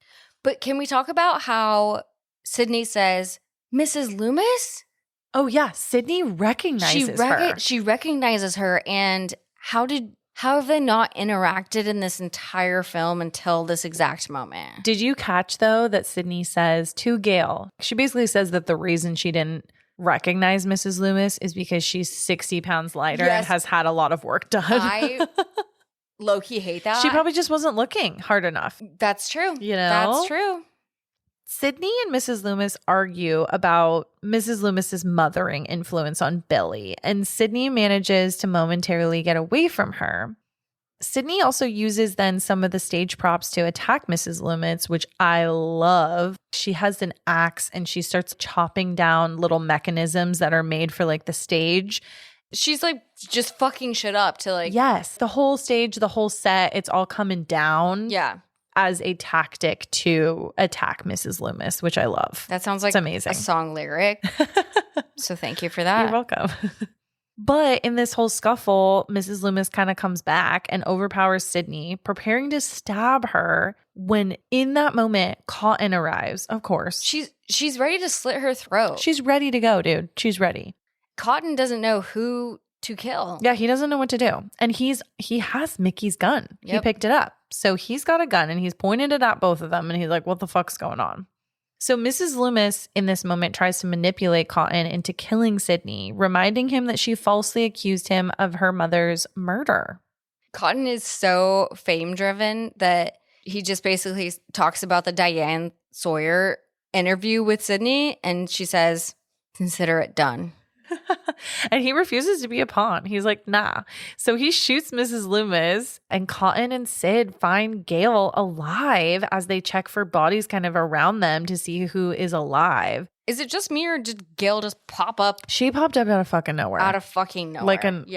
[SPEAKER 2] But can we talk about how Sidney says, Mrs. Loomis?
[SPEAKER 1] Oh, yeah. Sidney recognizes her.
[SPEAKER 2] She recognizes her. And how have they not interacted in this entire film until this exact moment?
[SPEAKER 1] Did you catch, though, that Sidney says to Gail, she basically says that the reason she didn't recognize Mrs. Loomis is because she's 60 pounds lighter and has had a lot of work done.
[SPEAKER 2] I low-key hate that.
[SPEAKER 1] She probably just wasn't looking hard enough.
[SPEAKER 2] That's true.
[SPEAKER 1] You know?
[SPEAKER 2] That's true.
[SPEAKER 1] Sidney and Mrs. Loomis argue about Mrs. Loomis's mothering influence on Billy, and Sidney manages to momentarily get away from her. Sidney also uses then some of the stage props to attack Mrs. Loomis, which I love. She has an axe and she starts chopping down little mechanisms that are made for like the stage.
[SPEAKER 2] She's like just fucking shit up to like.
[SPEAKER 1] Yes, the whole stage, the whole set, it's all coming down.
[SPEAKER 2] Yeah.
[SPEAKER 1] As a tactic to attack Mrs. Loomis, which I love.
[SPEAKER 2] That sounds like
[SPEAKER 1] it's amazing.
[SPEAKER 2] A song lyric. So thank you for that.
[SPEAKER 1] You're welcome. But in this whole scuffle, Mrs. Loomis kind of comes back and overpowers Sidney, preparing to stab her when in that moment, Cotton arrives, of course.
[SPEAKER 2] She's ready to slit her throat.
[SPEAKER 1] She's ready to go, dude. She's ready.
[SPEAKER 2] Cotton doesn't know who to kill.
[SPEAKER 1] Yeah, he doesn't know what to do. And he has Mickey's gun. Yep. He picked it up. So he's got a gun and he's pointed it at both of them. And he's like, what the fuck's going on? So Mrs. Loomis in this moment tries to manipulate Cotton into killing Sidney, reminding him that she falsely accused him of her mother's murder.
[SPEAKER 2] Cotton is so fame driven that he just basically talks about the Diane Sawyer interview with Sidney. And she says, consider it done.
[SPEAKER 1] And he refuses to be a pawn. He's like, nah. So he shoots Mrs. Loomis, and Cotton and Sid find Gail alive as they check for bodies kind of around them to see who is alive.
[SPEAKER 2] Is it just me or did Gail just pop up?
[SPEAKER 1] She popped up out of fucking nowhere.
[SPEAKER 2] Out of fucking nowhere.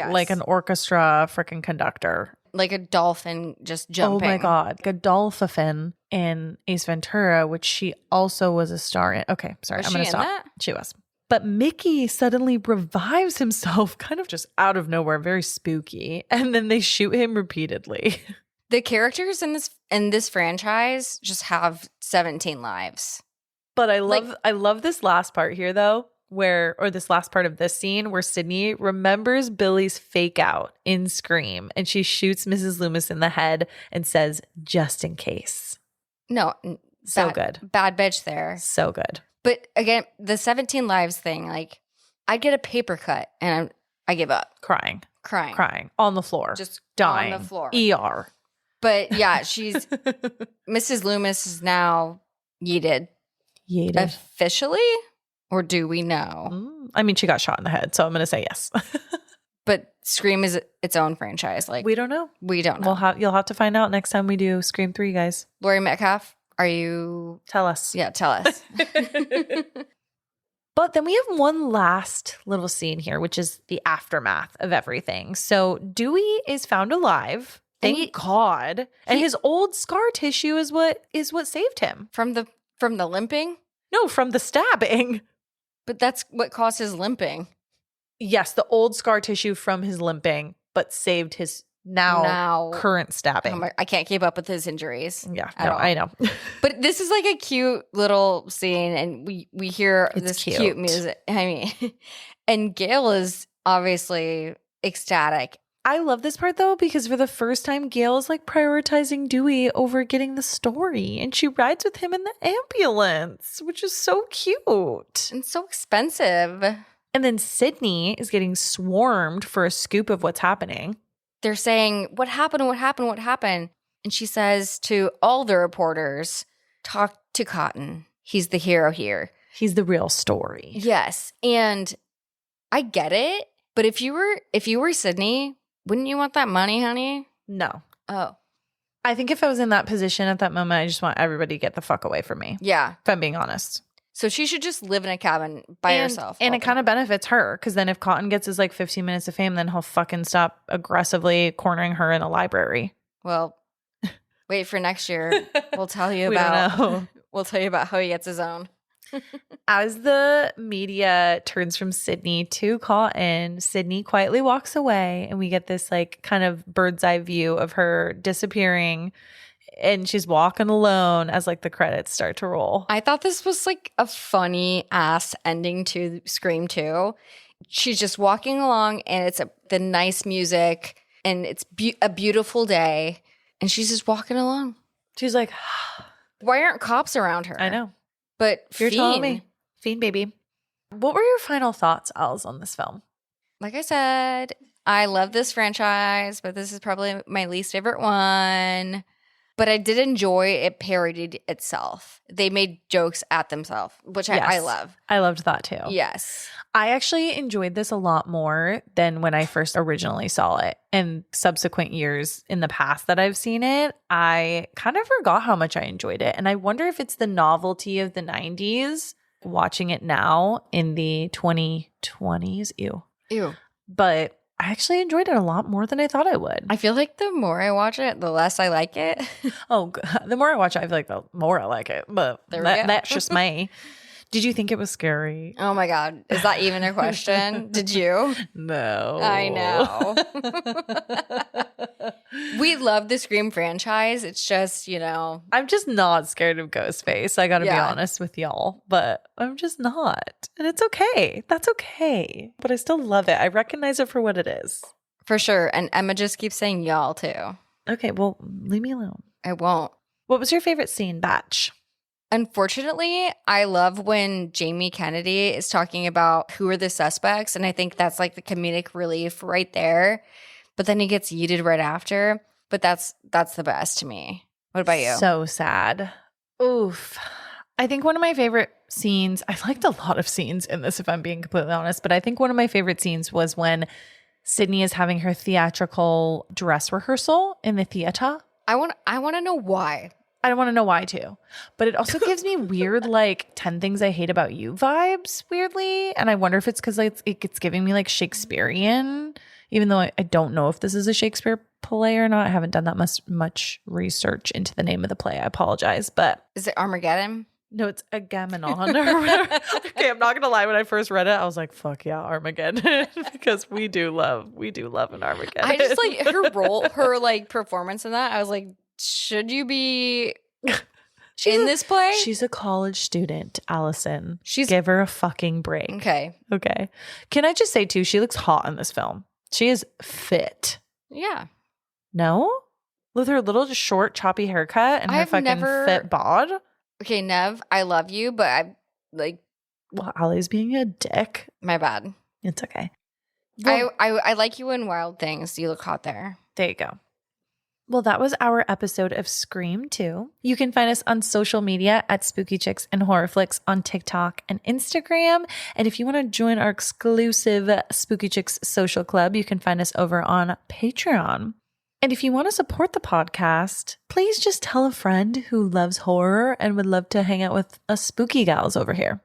[SPEAKER 1] Like an orchestra freaking conductor.
[SPEAKER 2] Like a dolphin just jumping.
[SPEAKER 1] Oh my God. Like a dolphin in Ace Ventura, which she also was a star in. Okay, sorry. I'm going to stop.
[SPEAKER 2] That?
[SPEAKER 1] She was. But Mickey suddenly revives himself kind of just out of nowhere, very spooky. And then they shoot him repeatedly.
[SPEAKER 2] The characters in this franchise just have 17 lives.
[SPEAKER 1] But I love this last part here though, this last part of this scene where Sidney remembers Billy's fake out in Scream and she shoots Mrs. Loomis in the head and says, just in case.
[SPEAKER 2] No.
[SPEAKER 1] So good.
[SPEAKER 2] Bad bitch there.
[SPEAKER 1] So good.
[SPEAKER 2] But again, the 17 lives thing, like I'd get a paper cut and I give up.
[SPEAKER 1] Crying on the floor.
[SPEAKER 2] Just
[SPEAKER 1] dying.
[SPEAKER 2] On the floor.
[SPEAKER 1] ER.
[SPEAKER 2] But yeah, she's Mrs. Loomis is now yeeted. Officially? Or do we know?
[SPEAKER 1] I mean, she got shot in the head, so I'm going to say yes.
[SPEAKER 2] But Scream is its own franchise. Like
[SPEAKER 1] we don't know. You'll have to find out next time we do Scream 3, guys.
[SPEAKER 2] Laurie Metcalf. Are you?
[SPEAKER 1] Tell us.
[SPEAKER 2] Yeah, tell us.
[SPEAKER 1] But then we have one last little scene here, which is the aftermath of everything. So Dewey is found alive. Thank God. And his old scar tissue is what saved him.
[SPEAKER 2] From the limping?
[SPEAKER 1] No, from the stabbing.
[SPEAKER 2] But that's what caused his limping.
[SPEAKER 1] Yes, the old scar tissue from his limping, but saved his now current stabbing.
[SPEAKER 2] I can't keep up with his injuries.
[SPEAKER 1] Yeah, no, I know.
[SPEAKER 2] But this is like a cute little scene, and we hear this cute music. I mean, and Gail is obviously ecstatic.
[SPEAKER 1] I love this part though, because for the first time, Gail is like prioritizing Dewey over getting the story, and she rides with him in the ambulance, which is so cute
[SPEAKER 2] and so expensive.
[SPEAKER 1] And then Sidney is getting swarmed for a scoop of what's happening.
[SPEAKER 2] They're saying, what happened? What happened? What happened? And she says to all the reporters, talk to Cotton. He's the hero here.
[SPEAKER 1] He's the real story.
[SPEAKER 2] Yes. And I get it. But if you were Sidney, wouldn't you want that money, honey?
[SPEAKER 1] No.
[SPEAKER 2] Oh.
[SPEAKER 1] I think if I was in that position at that moment, I just want everybody to get the fuck away from me.
[SPEAKER 2] Yeah.
[SPEAKER 1] If I'm being honest.
[SPEAKER 2] So she should just live in a cabin by herself.
[SPEAKER 1] And it kind of benefits her, because then if Cotton gets his like 15 minutes of fame, then he'll fucking stop aggressively cornering her in a library.
[SPEAKER 2] Well, wait for next year. We'll tell you about how he gets his own.
[SPEAKER 1] As the media turns from Sidney to Cotton, Sidney quietly walks away, and we get this like kind of bird's eye view of her disappearing and she's walking alone as like the credits start to roll.
[SPEAKER 2] I thought this was like a funny ass ending to Scream 2. She's just walking along and it's the nice music and it's a beautiful day and she's just walking along.
[SPEAKER 1] She's like,
[SPEAKER 2] why aren't cops around her?
[SPEAKER 1] I know.
[SPEAKER 2] But
[SPEAKER 1] You're telling
[SPEAKER 2] Fiend,
[SPEAKER 1] me. Fiend baby. What were your final thoughts, Els, on this film?
[SPEAKER 2] like I said, I love this franchise, but this is probably my least favorite one. But I did enjoy it parodied itself. They made jokes at themselves, which I love.
[SPEAKER 1] I loved that too.
[SPEAKER 2] Yes.
[SPEAKER 1] I actually enjoyed this a lot more than when I first originally saw it. And subsequent years in the past that I've seen it, I kind of forgot how much I enjoyed it. And I wonder if it's the novelty of the 90s watching it now in the 2020s.
[SPEAKER 2] Ew.
[SPEAKER 1] But I actually enjoyed it a lot more than I thought I would.
[SPEAKER 2] I feel like the more I watch it, the less I like it.
[SPEAKER 1] Oh, the more I watch it, I feel like the more I like it. But that's just me. Did you think it was scary?
[SPEAKER 2] Oh my God. Is that even a question? Did you?
[SPEAKER 1] No.
[SPEAKER 2] I know. We love the Scream franchise. It's just,
[SPEAKER 1] I'm just not scared of Ghostface. I got to be honest with y'all. But I'm just not. And it's okay. That's okay. But I still love it. I recognize it for what it is.
[SPEAKER 2] For sure. And Emma just keeps saying y'all too.
[SPEAKER 1] Okay. Well, leave me alone.
[SPEAKER 2] I won't.
[SPEAKER 1] What was your favorite scene, Batch?
[SPEAKER 2] Unfortunately, I love when Jamie Kennedy is talking about who are the suspects. And I think that's like the comedic relief right there. But then he gets yeeted right after. But that's the best to me. What about you?
[SPEAKER 1] So sad. Oof. I think one of my favorite scenes, I liked a lot of scenes in this, if I'm being completely honest. But I think one of my favorite scenes was when Sidney is having her theatrical dress rehearsal in the theater.
[SPEAKER 2] I want to know why.
[SPEAKER 1] I want to know why too. But it also gives me weird, like 10 Things I Hate About You vibes, weirdly. And I wonder if it's because it's giving me like Shakespearean, even though I don't know if this is a Shakespeare play or not. I haven't done that much research into the name of the play. I apologize. But
[SPEAKER 2] is it Armageddon?
[SPEAKER 1] No, it's Agamemnon or whatever. Okay, I'm not going to lie. When I first read it, I was like, fuck yeah, Armageddon. Because we do love an Armageddon.
[SPEAKER 2] I just like her like performance in that. I was like, should you be in this play?
[SPEAKER 1] She's a college student, Allison. Give her a fucking break.
[SPEAKER 2] Okay.
[SPEAKER 1] Can I just say too, she looks hot in this film. She is fit.
[SPEAKER 2] Yeah.
[SPEAKER 1] No? With her little just short, choppy haircut and her fucking fit bod.
[SPEAKER 2] Okay, Nev, I love you, but I like.
[SPEAKER 1] Well, Allie's being a dick.
[SPEAKER 2] My bad.
[SPEAKER 1] It's okay.
[SPEAKER 2] Well, I like you in Wild Things. You look hot there.
[SPEAKER 1] There you go. Well, that was our episode of Scream 2. You can find us on social media at Spooky Chicks and Horror Flicks on TikTok and Instagram. And if you want to join our exclusive Spooky Chicks social club, you can find us over on Patreon. And if you want to support the podcast, please just tell a friend who loves horror and would love to hang out with us spooky gals over here.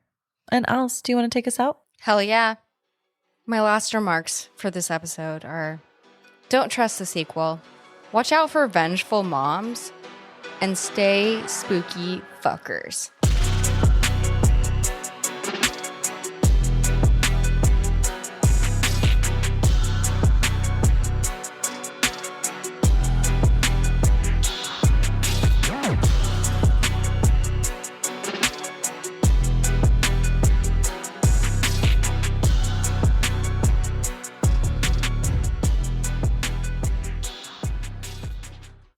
[SPEAKER 1] And Alice, do you want to take us out?
[SPEAKER 2] Hell yeah. My last remarks for this episode are, don't trust the sequel. Watch out for vengeful moms and stay spooky fuckers.